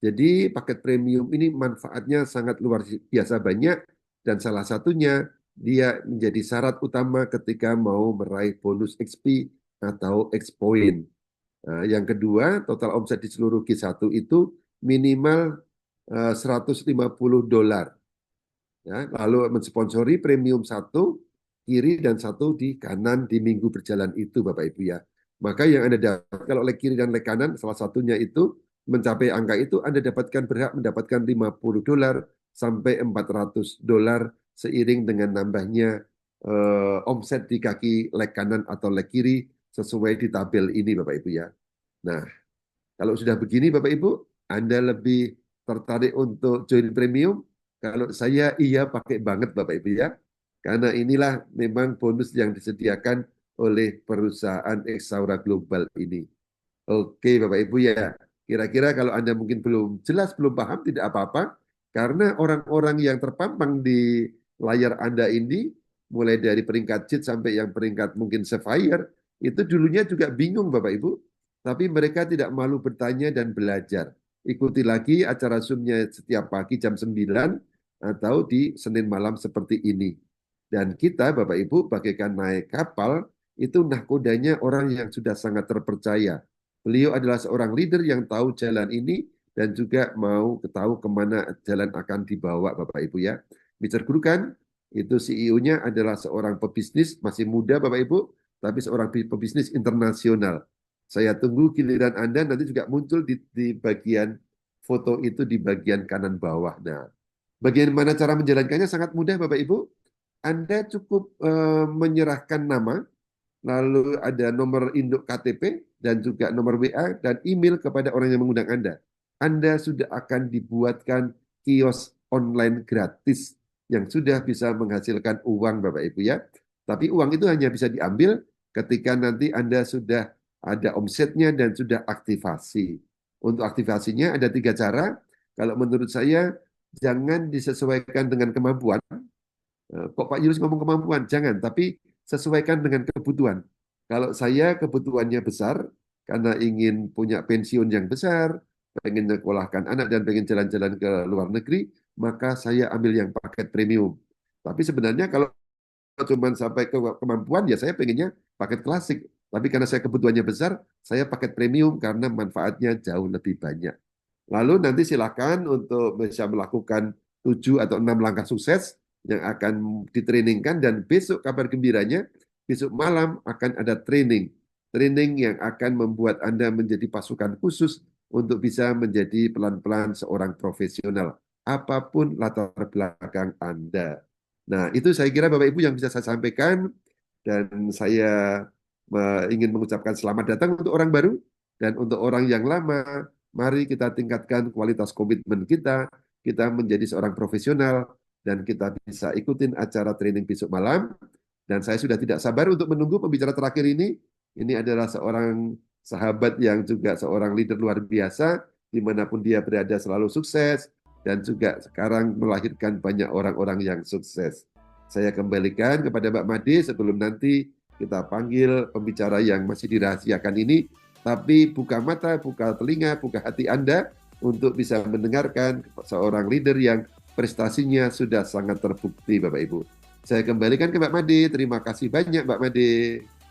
Jadi paket premium ini manfaatnya sangat luar biasa banyak, dan salah satunya dia menjadi syarat utama ketika mau meraih bonus XP atau X-Point. Nah, yang kedua, total omset di seluruh Q1 itu minimal $150. Ya, lalu mensponsori premium satu kiri dan satu di kanan di minggu berjalan itu, Bapak Ibu ya. Maka yang Anda dapat kalau leg kiri dan leg kanan salah satunya itu mencapai angka itu, Anda berhak mendapatkan $50 sampai $400 seiring dengan nambahnya omset di kaki leg kanan atau leg kiri sesuai di tabel ini, Bapak Ibu ya. Nah, kalau sudah begini Bapak Ibu, Anda lebih tertarik untuk join premium? Kalau saya iya pakai banget Bapak Ibu ya. Karena inilah memang bonus yang disediakan oleh perusahaan Exaura Global ini. Oke Bapak Ibu ya. Kira-kira kalau Anda mungkin belum jelas, belum paham, tidak apa-apa. Karena orang-orang yang terpampang di layar Anda ini, mulai dari peringkat JIT sampai yang peringkat mungkin Sapphire, itu dulunya juga bingung Bapak Ibu. Tapi mereka tidak malu bertanya dan belajar. Ikuti lagi acara Zoom-nya setiap pagi jam 9 atau di Senin malam seperti ini. Dan kita Bapak Ibu bagaikan naik kapal, itu nahkodanya orang yang sudah sangat terpercaya. Beliau adalah seorang leader yang tahu jalan ini dan juga mau tahu kemana jalan akan dibawa Bapak Ibu ya. Mr. Guru kan, itu CEO-nya adalah seorang pebisnis, masih muda Bapak Ibu, tapi seorang pebisnis internasional. Saya tunggu giliran Anda nanti juga muncul di bagian foto itu di bagian kanan bawah. Nah, bagaimana cara menjalankannya sangat mudah Bapak Ibu. Anda cukup menyerahkan nama, lalu ada nomor induk KTP dan juga nomor WA dan email kepada orang yang mengundang Anda. Anda sudah akan dibuatkan kios online gratis yang sudah bisa menghasilkan uang Bapak Ibu ya. Tapi uang itu hanya bisa diambil ketika nanti Anda sudah ada omsetnya dan sudah aktivasi. Untuk aktivasinya ada 3 cara. Kalau menurut saya jangan disesuaikan dengan kemampuan. Kok Pak Yunus ngomong kemampuan? Jangan, tapi sesuaikan dengan kebutuhan. Kalau saya kebutuhannya besar, karena ingin punya pensiun yang besar, pengen nyekolahkan anak dan pengen jalan-jalan ke luar negeri, maka saya ambil yang paket premium. Tapi sebenarnya kalau cuma sampai ke kemampuan, ya saya pengennya paket klasik. Tapi karena saya kebutuhannya besar, saya paket premium karena manfaatnya jauh lebih banyak. Lalu nanti silakan untuk bisa melakukan 7 atau 6 langkah sukses yang akan ditrainingkan dan besok kabar gembiranya, besok malam akan ada training. Training yang akan membuat Anda menjadi pasukan khusus untuk bisa menjadi pelan-pelan seorang profesional. Apapun latar belakang Anda. Nah, itu saya kira Bapak Ibu yang bisa saya sampaikan dan saya ingin mengucapkan selamat datang untuk orang baru dan untuk orang yang lama. Mari kita tingkatkan kualitas komitmen kita menjadi seorang profesional dan kita bisa ikutin acara training besok malam. Dan saya sudah tidak sabar untuk menunggu pembicara terakhir ini. Ini adalah seorang sahabat yang juga seorang leader luar biasa, dimanapun dia berada selalu sukses, dan juga sekarang melahirkan banyak orang-orang yang sukses. Saya kembalikan kepada Mbak Made sebelum nanti kita panggil pembicara yang masih dirahasiakan ini, tapi buka mata, buka telinga, buka hati Anda untuk bisa mendengarkan seorang leader yang prestasinya sudah sangat terbukti, Bapak Ibu. Saya kembalikan ke Mbak Made. Terima kasih banyak, Mbak Made.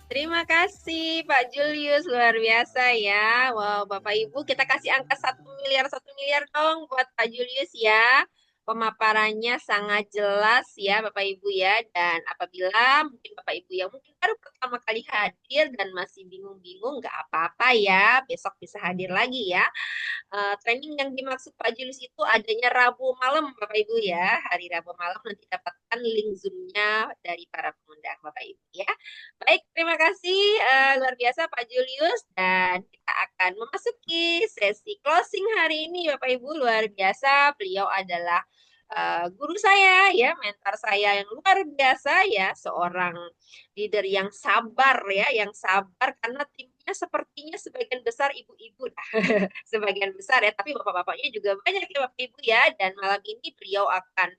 Terima kasih Pak Julius, luar biasa ya. Wow, Bapak Ibu, kita kasih angka 1 miliar dong buat Pak Julius ya. Pemaparannya sangat jelas ya Bapak Ibu ya. Dan apabila mungkin Bapak Ibu yang mungkin baru pertama kali hadir dan masih bingung-bingung, nggak apa-apa ya. Besok bisa hadir lagi ya. Training yang dimaksud Pak Julius itu adanya Rabu malam Bapak Ibu ya. Hari Rabu malam nanti dapatkan link Zoom-nya dari para pengundang Bapak Ibu ya. Baik, terima kasih luar biasa Pak Julius dan kita akan memasuki sesi closing hari ini Bapak Ibu. Luar biasa, beliau adalah guru saya ya, mentor saya yang luar biasa ya, seorang leader yang sabar ya, yang sabar karena timnya sepertinya sebagian besar ibu-ibu dah. Sebagian besar ya, tapi bapak-bapaknya juga banyak ya Bapak Ibu ya, dan malam ini beliau akan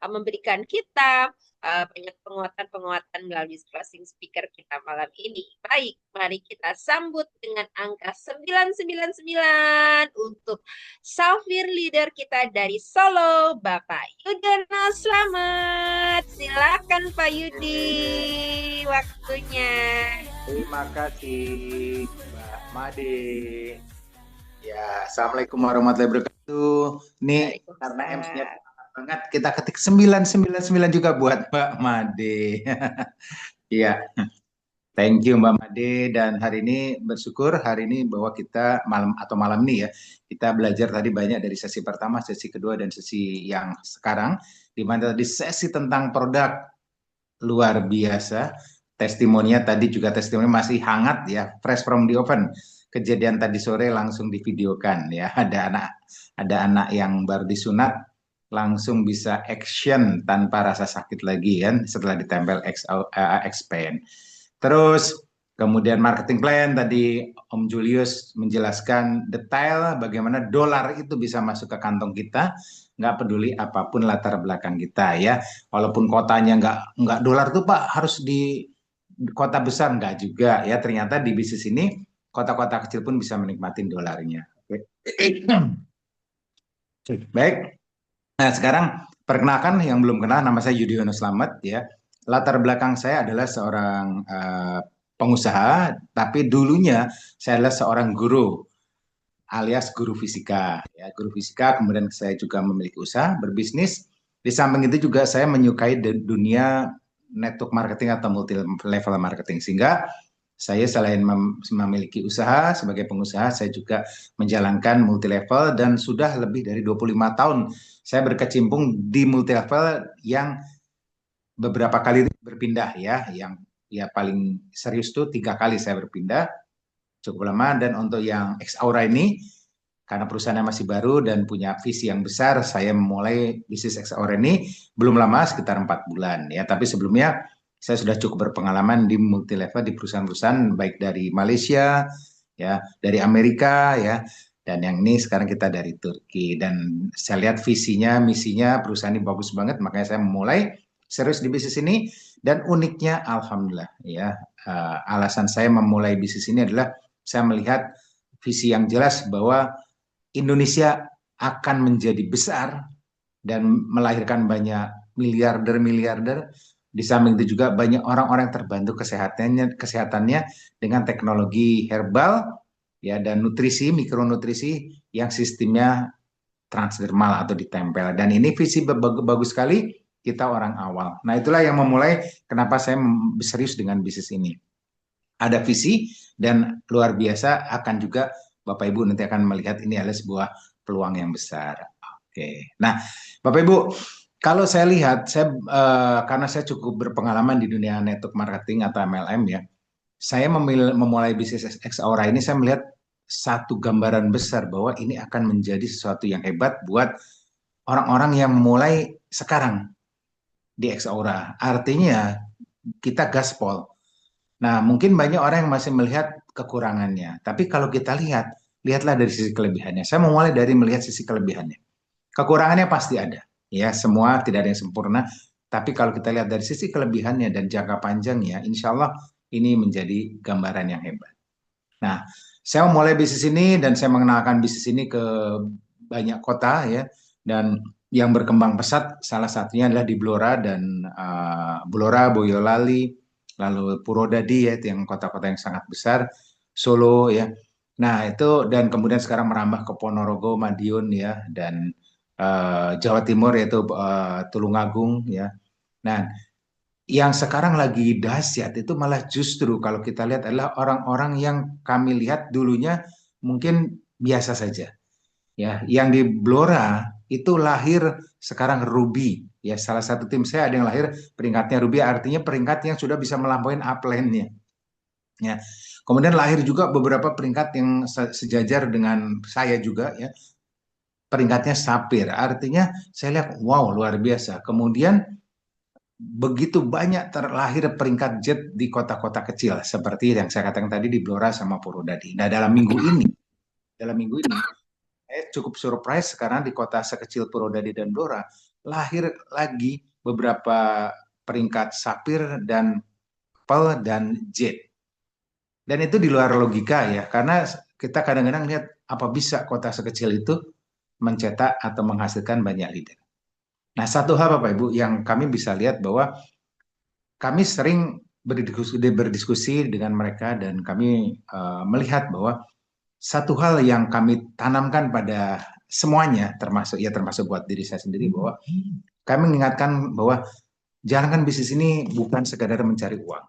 memberikan kita banyak penguatan-penguatan melalui closing speaker kita malam ini. Baik, mari kita sambut dengan angka 999 untuk Safir leader kita dari Solo, Bapak Yudono. Selamat. Silakan Pak Yudi, waktunya. Terima kasih Mbak Made. Ya, Assalamualaikum warahmatullahi wabarakatuh. Ini karena MC-nya Waalaikumsalam. banget, kita ketik 999 juga buat Mbak Made. Iya, thank you Mbak Made. Dan hari ini bersyukur hari ini bahwa kita malam ini ya, kita belajar tadi banyak dari sesi pertama, sesi kedua, dan sesi yang sekarang, di mana tadi sesi tentang produk luar biasa. Testimoninya tadi juga testimoni masih hangat ya, fresh from the oven. Kejadian tadi sore langsung divideokan ya. Ada anak yang baru disunat langsung bisa action tanpa rasa sakit lagi kan setelah ditempel X-Pen. Terus kemudian marketing plan tadi Om Julius menjelaskan detail bagaimana dolar itu bisa masuk ke kantong kita, nggak peduli apapun latar belakang kita ya. Walaupun kotanya nggak dolar tuh Pak harus di kota besar, nggak juga ya. Ternyata di bisnis ini kota-kota kecil pun bisa menikmati dolarnya. Oke. Baik. Nah sekarang perkenalkan yang belum kenal, nama saya Yudhoyono Slamet ya. Latar belakang saya adalah seorang pengusaha, tapi dulunya saya adalah seorang guru alias guru fisika. Ya, guru fisika, kemudian saya juga memiliki usaha, berbisnis. Di samping itu juga saya menyukai dunia network marketing atau multi level marketing. Sehingga saya selain memiliki usaha sebagai pengusaha, saya juga menjalankan multi level dan sudah lebih dari 25 tahun saya berkecimpung di multi level yang beberapa kali berpindah ya. Yang ya paling serius tuh 3 kali saya berpindah, cukup lama. Dan untuk yang X Aura ini, karena perusahaannya masih baru dan punya visi yang besar, saya memulai bisnis X Aura ini belum lama, sekitar 4 bulan ya. Tapi sebelumnya saya sudah cukup berpengalaman di multi level di perusahaan-perusahaan baik dari Malaysia ya, dari Amerika ya, dan yang ini sekarang kita dari Turki. Dan saya lihat visinya, misinya perusahaan ini bagus banget, makanya saya memulai serius di bisnis ini. Dan uniknya alhamdulillah ya, alasan saya memulai bisnis ini adalah saya melihat visi yang jelas bahwa Indonesia akan menjadi besar dan melahirkan banyak miliarder. Di samping itu juga banyak orang-orang yang terbantu kesehatannya dengan teknologi herbal ya, dan nutrisi, mikronutrisi yang sistemnya transdermal atau ditempel. Dan ini visi bagus sekali, kita orang awal. Nah itulah yang memulai kenapa saya serius dengan bisnis ini. Ada visi dan luar biasa, akan juga Bapak Ibu nanti akan melihat ini adalah sebuah peluang yang besar. Oke. Nah, Bapak Ibu, kalau saya lihat, karena saya cukup berpengalaman di dunia network marketing atau MLM ya, saya memulai bisnis X Aura ini, saya melihat satu gambaran besar bahwa ini akan menjadi sesuatu yang hebat buat orang-orang yang memulai sekarang di X Aura. Artinya kita gaspol. Nah, mungkin banyak orang yang masih melihat kekurangannya. Tapi kalau kita lihatlah dari sisi kelebihannya. Saya memulai dari melihat sisi kelebihannya. Kekurangannya pasti ada. Ya, semua tidak ada yang sempurna. Tapi kalau kita lihat dari sisi kelebihannya dan jangka panjangnya, insya Allah ini menjadi gambaran yang hebat. Nah, saya memulai bisnis ini dan saya mengenalkan bisnis ini ke banyak kota ya. Dan yang berkembang pesat salah satunya adalah di Blora dan Blora, Boyolali, lalu Purwodadi ya, yang kota-kota yang sangat besar, Solo ya. Nah itu, dan kemudian sekarang merambah ke Ponorogo, Madiun ya, dan Jawa Timur yaitu Tulungagung ya. Nah yang sekarang lagi dahsyat itu malah justru kalau kita lihat adalah orang-orang yang kami lihat dulunya mungkin biasa saja ya. Yang di Blora itu lahir sekarang Ruby ya, salah satu tim saya ada yang lahir peringkatnya Ruby, artinya peringkat yang sudah bisa melampaui upline-nya ya. Kemudian lahir juga beberapa peringkat yang sejajar dengan saya juga ya, peringkatnya Sapphire, artinya saya lihat wow luar biasa. Kemudian begitu banyak terlahir peringkat jet di kota-kota kecil seperti yang saya katakan tadi di Blora sama Purwodadi. Nah dalam minggu ini saya cukup surprise karena di kota sekecil Purwodadi dan Blora lahir lagi beberapa peringkat Sapphire dan Pearl dan Jet. Dan itu di luar logika ya, karena kita kadang-kadang lihat apa bisa kota sekecil itu mencetak atau menghasilkan banyak leader. Nah satu hal Bapak Ibu yang kami bisa lihat bahwa kami sering berdiskusi dengan mereka dan kami melihat bahwa satu hal yang kami tanamkan pada semuanya, termasuk buat diri saya sendiri, bahwa kami mengingatkan bahwa jalankan bisnis ini bukan sekadar mencari uang,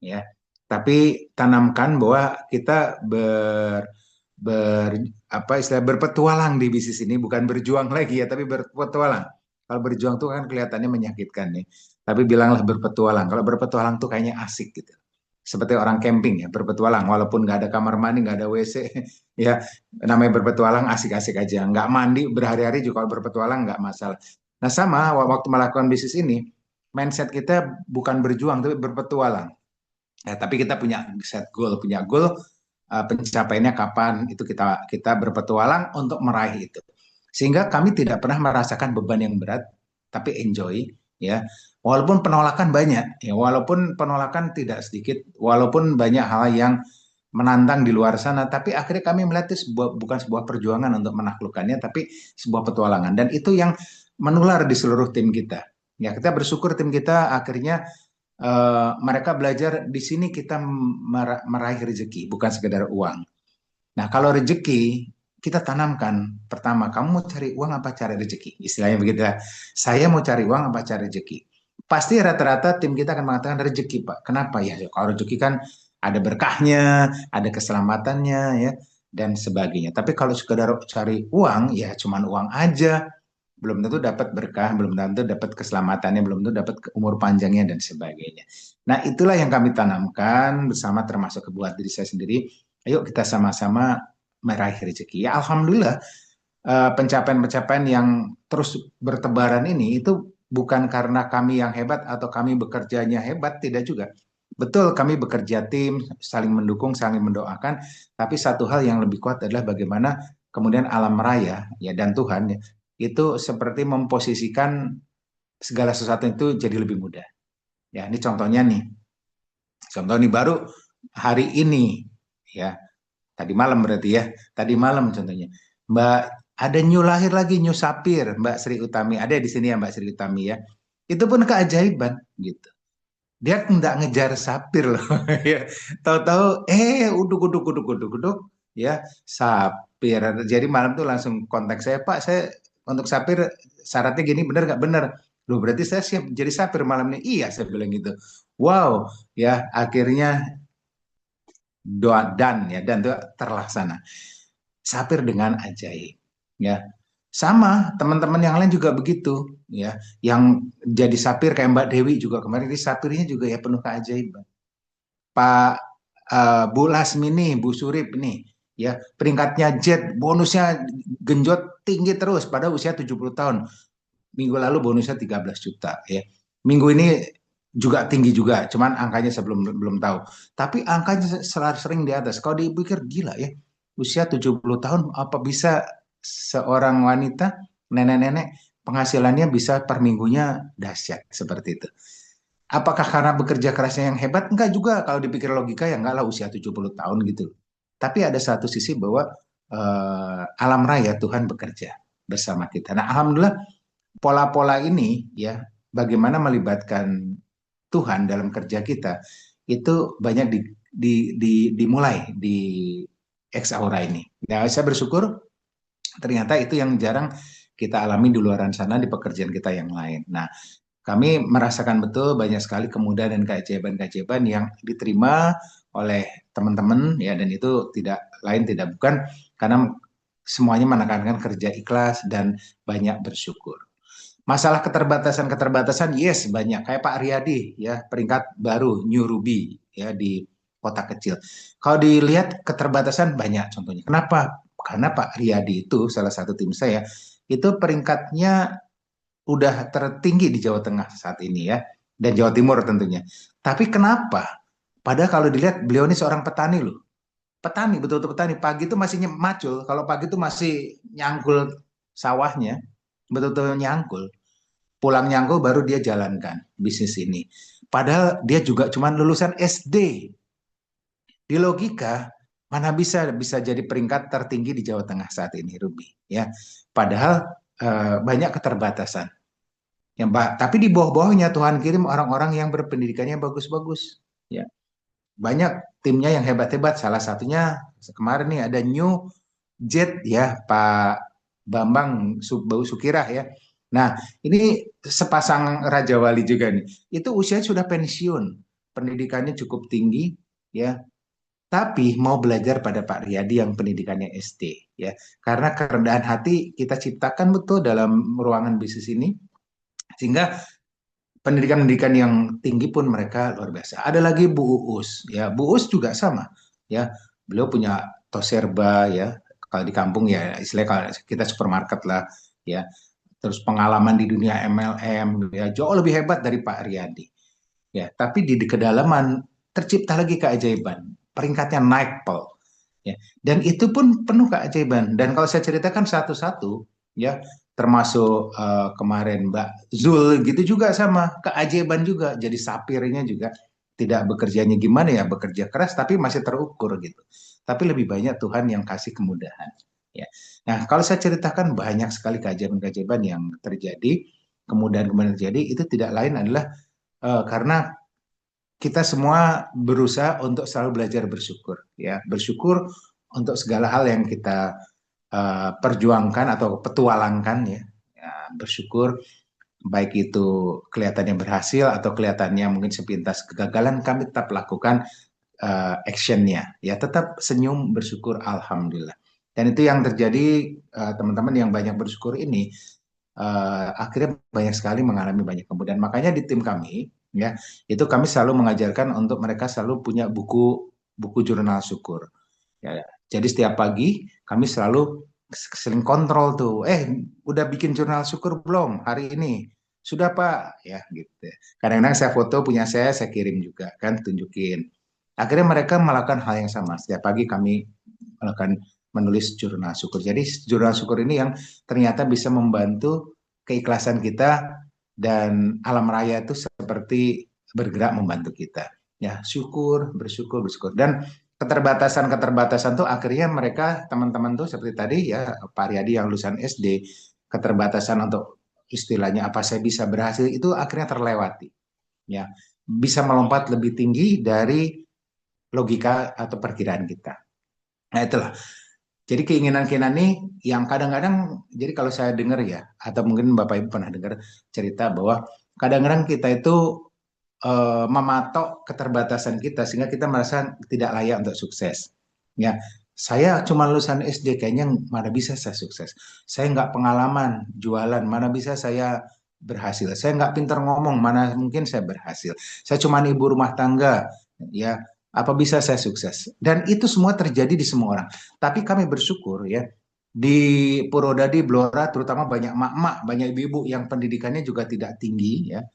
ya, tapi tanamkan bahwa kita berpetualang di bisnis ini, bukan berjuang lagi ya, tapi berpetualang. Kalau berjuang tuh kan kelihatannya menyakitkan nih, tapi bilanglah berpetualang. Kalau berpetualang tuh kayaknya asik gitu. Seperti orang camping ya, berpetualang. Walaupun nggak ada kamar mandi, nggak ada WC, ya namanya berpetualang asik-asik aja. Nggak mandi berhari-hari juga kalau berpetualang nggak masalah. Nah sama waktu melakukan bisnis ini, mindset kita bukan berjuang tapi berpetualang. Ya, tapi kita punya punya goal, pencapaiannya kapan itu kita berpetualang untuk meraih itu. Sehingga kami tidak pernah merasakan beban yang berat, tapi enjoy ya. Walaupun penolakan banyak, ya walaupun penolakan tidak sedikit, walaupun banyak hal yang menantang di luar sana, tapi akhirnya kami melihat itu bukan sebuah perjuangan untuk menaklukkannya, tapi sebuah petualangan. Dan itu yang menular di seluruh tim kita. Ya, kita bersyukur tim kita akhirnya mereka belajar di sini kita meraih rezeki, bukan sekedar uang. Nah, kalau rezeki kita tanamkan pertama, kamu mau cari uang apa cari rezeki? Istilahnya begitu. Saya mau cari uang apa cari rezeki? Pasti rata-rata tim kita akan mengatakan rezeki, Pak. Kenapa ya? Kalau rezeki kan ada berkahnya, ada keselamatannya ya dan sebagainya. Tapi kalau sekedar cari uang ya cuman uang aja, belum tentu dapat berkah, belum tentu dapat keselamatannya, belum tentu dapat umur panjangnya dan sebagainya. Nah, itulah yang kami tanamkan bersama termasuk buat diri saya sendiri. Ayo kita sama-sama meraih rezeki. Ya, alhamdulillah pencapaian-pencapaian yang terus bertebaran ini itu bukan karena kami yang hebat atau kami bekerjanya hebat, tidak juga. Betul, kami bekerja tim, saling mendukung, saling mendoakan, tapi satu hal yang lebih kuat adalah bagaimana kemudian alam raya ya dan Tuhan ya, itu seperti memposisikan segala sesuatu itu jadi lebih mudah. Ya, ini contohnya nih. Contoh nih baru hari ini ya. Tadi malam berarti ya. Tadi malam contohnya. Mbak ada new lahir lagi new sapir, Mbak Sri Utami. Ada di sini ya Mbak Sri Utami ya. Itu pun keajaiban gitu. Dia nggak ngejar sapir loh ya. Tahu-tahu uduk ya sapir. Jadi malam tuh langsung kontak saya, Pak, saya untuk sapir syaratnya gini bener nggak bener? Loh berarti saya siap jadi sapir malam ini. Iya saya bilang gitu. Wow ya akhirnya doa dan itu terlaksana. Sapir dengan ajaib ya. Sama teman-teman yang lain juga begitu ya. Yang jadi sapir kayak Mbak Dewi juga kemarin ini sapirnya juga ya penuh keajaiban. Pak Bu Lasmini, Bu Surip nih ya peringkatnya jet, bonusnya genjot tinggi terus pada usia 70 tahun. Minggu lalu bonusnya 13 juta ya. Minggu ini juga tinggi juga, cuman angkanya saya belum tahu. Tapi angkanya selalu sering di atas. Kalau dipikir gila ya, usia 70 tahun apa bisa seorang wanita, nenek-nenek penghasilannya bisa per minggunya dahsyat seperti itu. Apakah karena bekerja kerasnya yang hebat? Enggak juga, kalau dipikir logika ya enggak lah usia 70 tahun gitu. Tapi ada satu sisi bahwa alam raya Tuhan bekerja bersama kita. Nah, alhamdulillah pola-pola ini ya bagaimana melibatkan Tuhan dalam kerja kita itu banyak dimulai di Ex Aura ini. Nah, saya bersyukur ternyata itu yang jarang kita alami di luar sana di pekerjaan kita yang lain. Nah, kami merasakan betul banyak sekali kemudahan dan keajaiban-keajaiban yang diterima oleh teman-teman ya dan itu tidak bukan karena semuanya menekankan kerja ikhlas dan banyak bersyukur. Masalah keterbatasan yes banyak kayak Pak Riyadi ya peringkat baru New Ruby ya di kota kecil. Kalau dilihat keterbatasan banyak contohnya. Kenapa? Karena Pak Riyadi itu salah satu tim saya itu peringkatnya udah tertinggi di Jawa Tengah saat ini ya dan Jawa Timur tentunya. Tapi kenapa? Padahal kalau dilihat beliau ini seorang petani loh. Petani betul-betul petani. Pagi itu masih macul. Kalau pagi itu masih nyangkul sawahnya, betul-betul nyangkul. Pulang nyangkul baru dia jalankan bisnis ini. Padahal dia juga cuma lulusan SD. Di logika mana bisa jadi peringkat tertinggi di Jawa Tengah saat ini, Ruby ya. Padahal banyak keterbatasan. Ya, Mbak, tapi di bawah-bawahnya Tuhan kirim orang-orang yang berpendidikannya bagus-bagus. Ya, banyak timnya yang hebat-hebat. Salah satunya kemarin nih ada New Jet ya, Pak Bambang Bau Sukirah ya. Nah, ini sepasang Raja Wali juga nih. Itu usianya sudah pensiun, pendidikannya cukup tinggi ya, tapi mau belajar pada Pak Riyadi yang pendidikannya SD ya. Karena kerendahan hati kita ciptakan betul dalam ruangan bisnis ini, sehingga pendidikan-pendidikan yang tinggi pun mereka luar biasa. Ada lagi Bu Uus, ya Bu Uus juga sama, ya beliau punya Toserba ya, kalau di kampung ya istilahnya kalau kita supermarket lah, ya. Terus pengalaman di dunia MLM ya jauh lebih hebat dari Pak Riyadi, ya. Tapi di kedalaman tercipta lagi keajaiban, peringkatnya naik pol, ya. Dan itu pun penuh keajaiban. Dan kalau saya ceritakan satu-satu, ya termasuk kemarin Mbak Zul gitu juga sama keajaiban juga, jadi sapirnya juga tidak bekerjanya gimana ya, bekerja keras tapi masih terukur gitu, tapi lebih banyak Tuhan yang kasih kemudahan ya. Nah kalau saya ceritakan banyak sekali keajaiban-keajaiban yang terjadi, kemudahan-kemudahan terjadi, itu tidak lain adalah karena kita semua berusaha untuk selalu belajar bersyukur ya, bersyukur untuk segala hal yang kita perjuangkan atau petualangkan ya. Ya, bersyukur baik itu kelihatannya berhasil atau kelihatannya mungkin sepintas kegagalan, kami tetap lakukan actionnya ya, tetap senyum bersyukur alhamdulillah. Dan itu yang terjadi, teman-teman yang banyak bersyukur ini akhirnya banyak sekali mengalami banyak kemudahan. Makanya di tim kami ya itu kami selalu mengajarkan untuk mereka selalu punya buku jurnal syukur ya. Jadi setiap pagi kami selalu sering kontrol tuh, udah bikin jurnal syukur belum hari ini? Sudah Pak, ya gitu. Kadang-kadang saya foto punya saya kirim juga kan, tunjukin. Akhirnya mereka melakukan hal yang sama. Setiap pagi kami melakukan menulis jurnal syukur. Jadi jurnal syukur ini yang ternyata bisa membantu keikhlasan kita, dan alam raya itu seperti bergerak membantu kita. Ya, syukur, bersyukur, bersyukur. Dan keterbatasan-keterbatasan tuh akhirnya mereka, teman-teman tuh seperti tadi ya Pak Riyadi yang lulusan SD, keterbatasan untuk istilahnya apa saya bisa berhasil itu akhirnya terlewati. Ya, bisa melompat lebih tinggi dari logika atau perkiraan kita. Nah itulah. Jadi keinginan-keinginan ini yang kadang-kadang, jadi kalau saya dengar ya, atau mungkin Bapak Ibu pernah dengar cerita bahwa kadang-kadang kita itu mematok keterbatasan kita sehingga kita merasa tidak layak untuk sukses. Ya, saya cuma lulusan SD, kayaknya mana bisa saya sukses. Saya nggak pengalaman jualan, mana bisa saya berhasil. Saya nggak pintar ngomong, mana mungkin saya berhasil. Saya cuma ibu rumah tangga, ya apa bisa saya sukses. Dan itu semua terjadi di semua orang. Tapi kami bersyukur ya, di Purwodadi, Blora, terutama banyak mak-mak, banyak ibu-ibu yang pendidikannya juga tidak tinggi ya,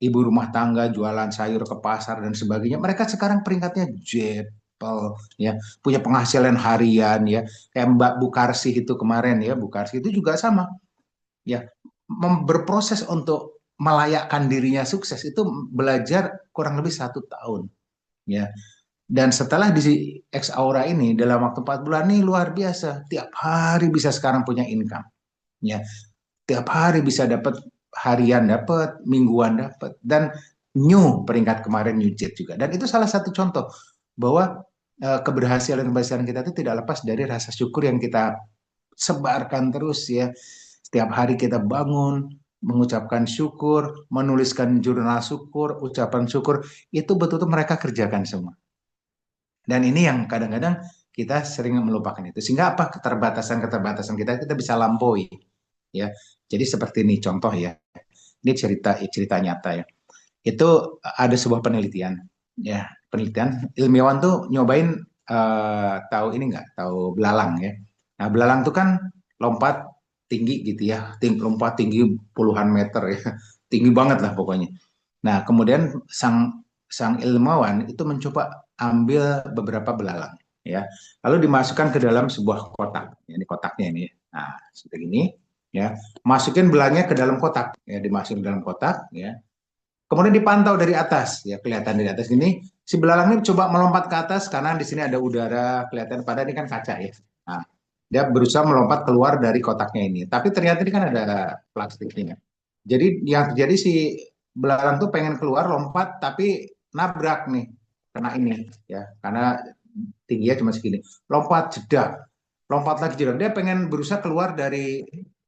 ibu rumah tangga jualan sayur ke pasar dan sebagainya, mereka sekarang peringkatnya jepel ya, punya penghasilan harian ya, kayak Mbak Bukarsih itu kemarin ya, Bukarsih itu juga sama ya, berproses untuk melayakkan dirinya sukses itu belajar kurang lebih 1 tahun ya. Dan setelah di X Aura ini dalam waktu 4 bulan ini luar biasa, tiap hari bisa sekarang punya income ya, tiap hari bisa dapat, harian dapat, mingguan dapat, dan new peringkat kemarin New Jet juga. Dan itu salah satu contoh bahwa keberhasilan kita itu tidak lepas dari rasa syukur yang kita sebarkan terus ya. Setiap hari kita bangun mengucapkan syukur, menuliskan jurnal syukur, ucapan syukur, itu betul-betul mereka kerjakan semua. Dan ini yang kadang-kadang kita sering melupakan itu. Sehingga apa, keterbatasan-keterbatasan kita bisa lampaui ya. Jadi seperti ini contoh ya. Ini cerita nyata ya. Itu ada sebuah penelitian ya, penelitian ilmiawan tuh nyobain tahu ini nggak, tahu belalang ya. Nah, belalang tuh kan lompat tinggi gitu ya, lompat tinggi puluhan meter ya. Tinggi banget lah pokoknya. Nah, kemudian sang ilmuwan itu mencoba ambil beberapa belalang ya. Lalu dimasukkan ke dalam sebuah kotak. Ini kotaknya ini. Nah, seperti ini ya, masukin belangnya ke dalam kotak ya, dimasukin ke dalam kotak ya, kemudian dipantau dari atas ya, kelihatan dari atas ini si belalang ini coba melompat ke atas karena di sini ada udara, kelihatan, pada ini kan kaca ya. Nah, dia berusaha melompat keluar dari kotaknya ini, tapi ternyata ini kan ada plastiknya. Jadi yang terjadi si belalang tuh pengen keluar lompat tapi nabrak nih kena ini ya, karena tingginya cuma segini. Lompat jedak, lompat lagi jedak. Dia pengen berusaha keluar dari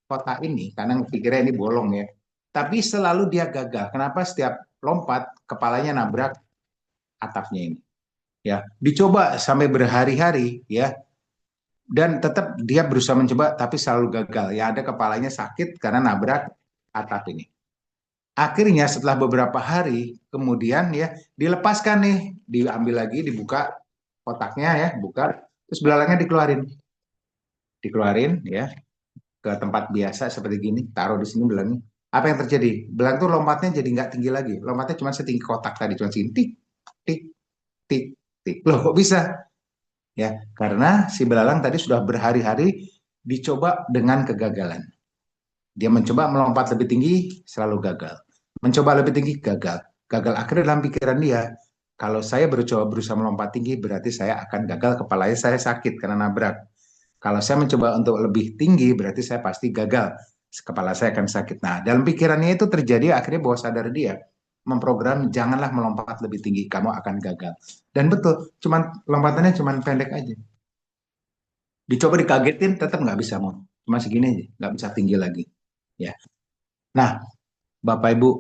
kotak ini karena pikirnya ini bolong ya. Tapi selalu dia gagal. Kenapa? Setiap lompat kepalanya nabrak atapnya ini. Ya, dicoba sampai berhari-hari ya, dan tetap dia berusaha mencoba tapi selalu gagal. Ya ada kepalanya sakit karena nabrak atap ini. Akhirnya setelah beberapa hari kemudian ya dilepaskan nih, diambil lagi, dibuka kotaknya ya, buka, terus belalangnya dikeluarin ya ke tempat biasa seperti gini, taruh di sini belangnya. Apa yang terjadi? Belang tuh lompatnya jadi nggak tinggi lagi, lompatnya cuma setinggi kotak tadi, cuma segini, tik, tik, tik, tik. Loh kok bisa? Ya, karena si belalang tadi sudah berhari-hari dicoba dengan kegagalan. Dia mencoba melompat lebih tinggi, selalu gagal. Mencoba lebih tinggi, gagal. Gagal akhirnya dalam pikiran dia, kalau saya berusaha melompat tinggi, berarti saya akan gagal, kepalanya saya sakit karena nabrak. Kalau saya mencoba untuk lebih tinggi, berarti saya pasti gagal, kepala saya akan sakit. Nah, dalam pikirannya itu terjadi akhirnya bawah sadar dia memprogram janganlah melompat lebih tinggi, kamu akan gagal. Dan betul, lompatannya cuman pendek aja. Dicoba dikagetin, tetap nggak bisa mau, cuma segini aja, nggak bisa tinggi lagi. Ya, nah Bapak Ibu,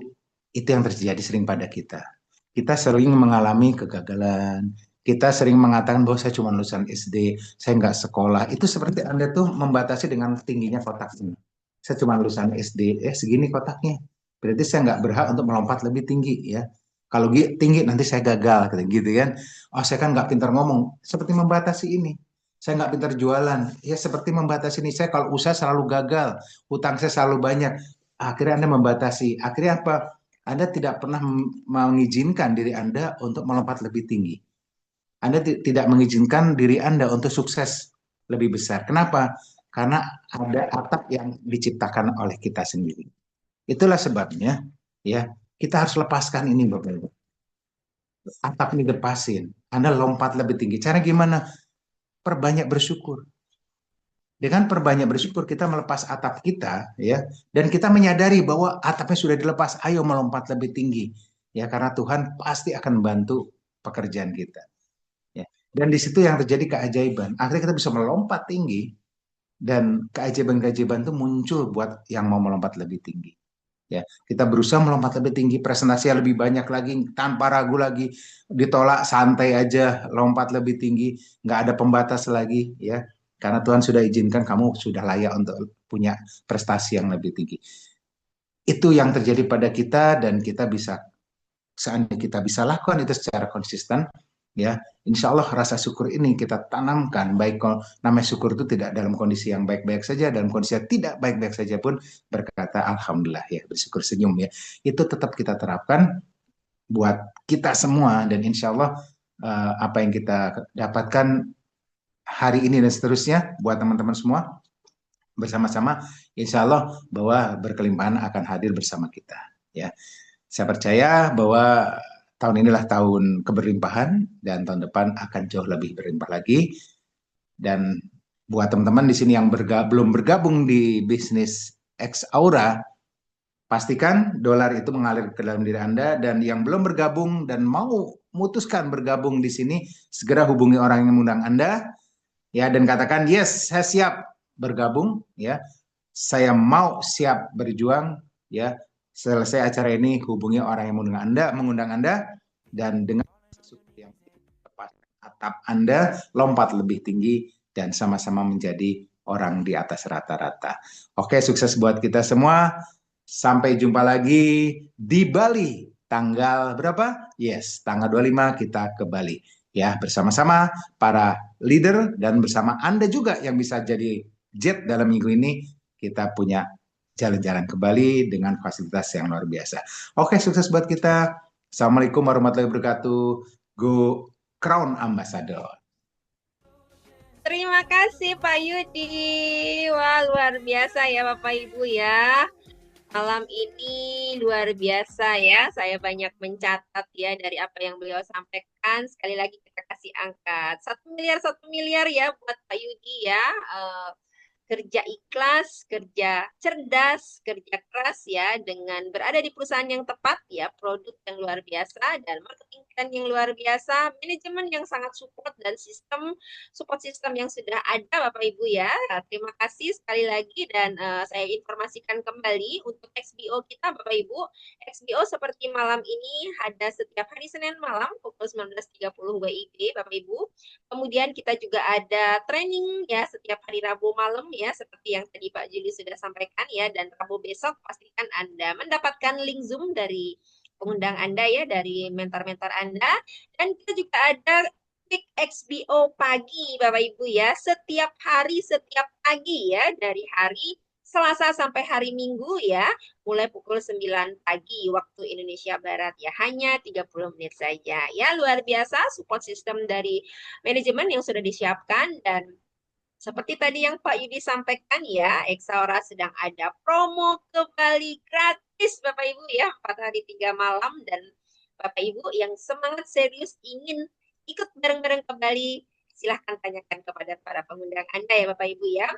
itu yang terjadi sering pada kita. Kita sering mengalami kegagalan. Kita sering mengatakan bahwa saya cuma lulusan SD, saya nggak sekolah. Itu seperti Anda tuh membatasi dengan tingginya kotak ini. Saya cuma lulusan SD, segini kotaknya. Berarti saya nggak berhak untuk melompat lebih tinggi ya. Kalau tinggi nanti saya gagal, gitu kan. Oh saya kan nggak pintar ngomong. Seperti membatasi ini. Saya nggak pintar jualan. Ya seperti membatasi ini. Saya kalau usaha selalu gagal. Hutang saya selalu banyak. Akhirnya Anda membatasi. Akhirnya apa? Anda tidak pernah mengizinkan diri Anda untuk melompat lebih tinggi. Anda tidak mengizinkan diri Anda untuk sukses lebih besar. Kenapa? Karena ada atap yang diciptakan oleh kita sendiri. Itulah sebabnya ya kita harus lepaskan ini Bapak Ibu. Atap ini lepasin. Anda lompat lebih tinggi. Cara gimana? Perbanyak bersyukur. Dengan perbanyak bersyukur kita melepas atap kita ya, dan kita menyadari bahwa atapnya sudah dilepas, ayo melompat lebih tinggi ya, karena Tuhan pasti akan membantu pekerjaan kita ya. Dan di situ yang terjadi keajaiban, akhirnya kita bisa melompat tinggi, dan keajaiban-keajaiban itu muncul buat yang mau melompat lebih tinggi ya. Kita berusaha melompat lebih tinggi, presentasi lebih banyak lagi tanpa ragu lagi, ditolak santai aja, lompat lebih tinggi, nggak ada pembatas lagi ya, karena Tuhan sudah izinkan kamu sudah layak untuk punya prestasi yang lebih tinggi. Itu yang terjadi pada kita, dan kita bisa, seandainya kita bisa lakukan itu secara konsisten ya, insya Allah rasa syukur ini kita tanamkan. Baik, kalau namanya syukur itu tidak dalam kondisi yang baik-baik saja, dalam kondisi yang tidak baik-baik saja pun berkata alhamdulillah ya, bersyukur, senyum ya, itu tetap kita terapkan buat kita semua. Dan insya Allah apa yang kita dapatkan hari ini dan seterusnya buat teman-teman semua bersama-sama, insya Allah bahwa berkelimpahan akan hadir bersama kita ya. Saya percaya bahwa tahun inilah tahun keberlimpahan, dan tahun depan akan jauh lebih berlimpah lagi. Dan buat teman-teman di sini yang belum bergabung di bisnis X Aura, pastikan dolar itu mengalir ke dalam diri Anda. Dan yang belum bergabung dan mau memutuskan bergabung di sini, segera hubungi orang yang mengundang Anda ya, dan katakan yes, saya siap bergabung ya, saya mau siap berjuang ya. Selesai acara ini hubungi orang yang mengundang Anda, dan dengan yang tepat atap Anda lompat lebih tinggi dan sama-sama menjadi orang di atas rata-rata. Oke, sukses buat kita semua. Sampai jumpa lagi di Bali. Tanggal berapa? Yes, tanggal 25 kita ke Bali. Ya, bersama-sama para leader dan bersama Anda juga yang bisa jadi jet dalam minggu ini, kita punya jalan-jalan ke Bali dengan fasilitas yang luar biasa. Oke, sukses buat kita. Assalamualaikum warahmatullahi wabarakatuh. Go Crown Ambassador. Terima kasih Pak Yudi. Wah, luar biasa ya Bapak Ibu ya. Malam ini luar biasa ya. Saya banyak mencatat ya dari apa yang beliau sampaikan. Sekali lagi kita kasih angka 1 miliar ya buat Pak Yudi ya. Kerja ikhlas, kerja cerdas, kerja keras ya, dengan berada di perusahaan yang tepat ya, produk yang luar biasa, dan marketing konten yang luar biasa, manajemen yang sangat support dan support sistem yang sudah ada Bapak Ibu ya. Terima kasih sekali lagi dan saya informasikan kembali untuk XBO kita Bapak Ibu. XBO seperti malam ini ada setiap hari Senin malam pukul 19.30 WIB Bapak Ibu. Kemudian kita juga ada training ya setiap hari Rabu malam ya seperti yang tadi Pak Juli sudah sampaikan ya, dan Rabu besok pastikan Anda mendapatkan link Zoom dari pengundang Anda ya, dari mentor-mentor Anda. Dan kita juga ada Quick XBO pagi Bapak Ibu ya, setiap hari setiap pagi ya, dari hari Selasa sampai hari Minggu ya, mulai pukul 9 pagi waktu Indonesia Barat ya, hanya 30 menit saja ya. Luar biasa support system dari manajemen yang sudah disiapkan. Dan seperti tadi yang Pak Yudi sampaikan ya, Exaora sedang ada promo ke Bali gratis Bapak Ibu ya, 4 hari 3 malam. Dan Bapak Ibu yang semangat serius ingin ikut bareng-bareng ke Bali, silahkan tanyakan kepada para pengundang Anda ya Bapak Ibu ya.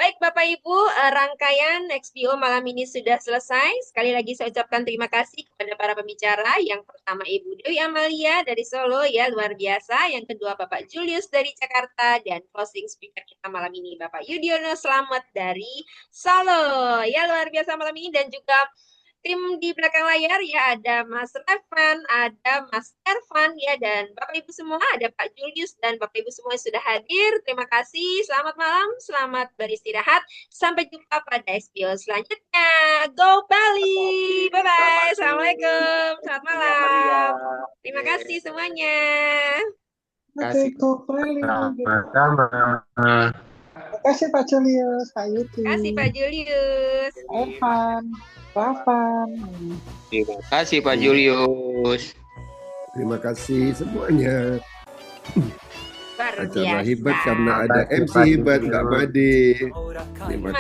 Baik Bapak Ibu, rangkaian XBO malam ini sudah selesai. Sekali lagi saya ucapkan terima kasih kepada para pembicara. Yang pertama Ibu Dewi Amalia dari Solo ya, luar biasa. Yang kedua Bapak Julius dari Jakarta, dan closing speaker kita malam ini Bapak Yudiono Slamet dari Solo. Ya luar biasa malam ini. Dan juga tim di belakang layar ya, ada Mas Revan, ada Mas Ervan ya, dan Bapak Ibu semua, ada Pak Julius dan Bapak Ibu semua yang sudah hadir. Terima kasih. Selamat malam, selamat beristirahat. Sampai jumpa pada XBO selanjutnya. Go Bali. Bye bye. Assalamualaikum. Selamat malam. Terima kasih semuanya. Oke, go Bali. Terima kasih Pak Julius, Pak Yudi, Terima kasih Pak Julius. Evan, Ravan. Terima kasih Pak Julius. Terima kasih semuanya. Luar Acara biasa. hebat karena ada MC hebat Mbak Made. Terima kasih.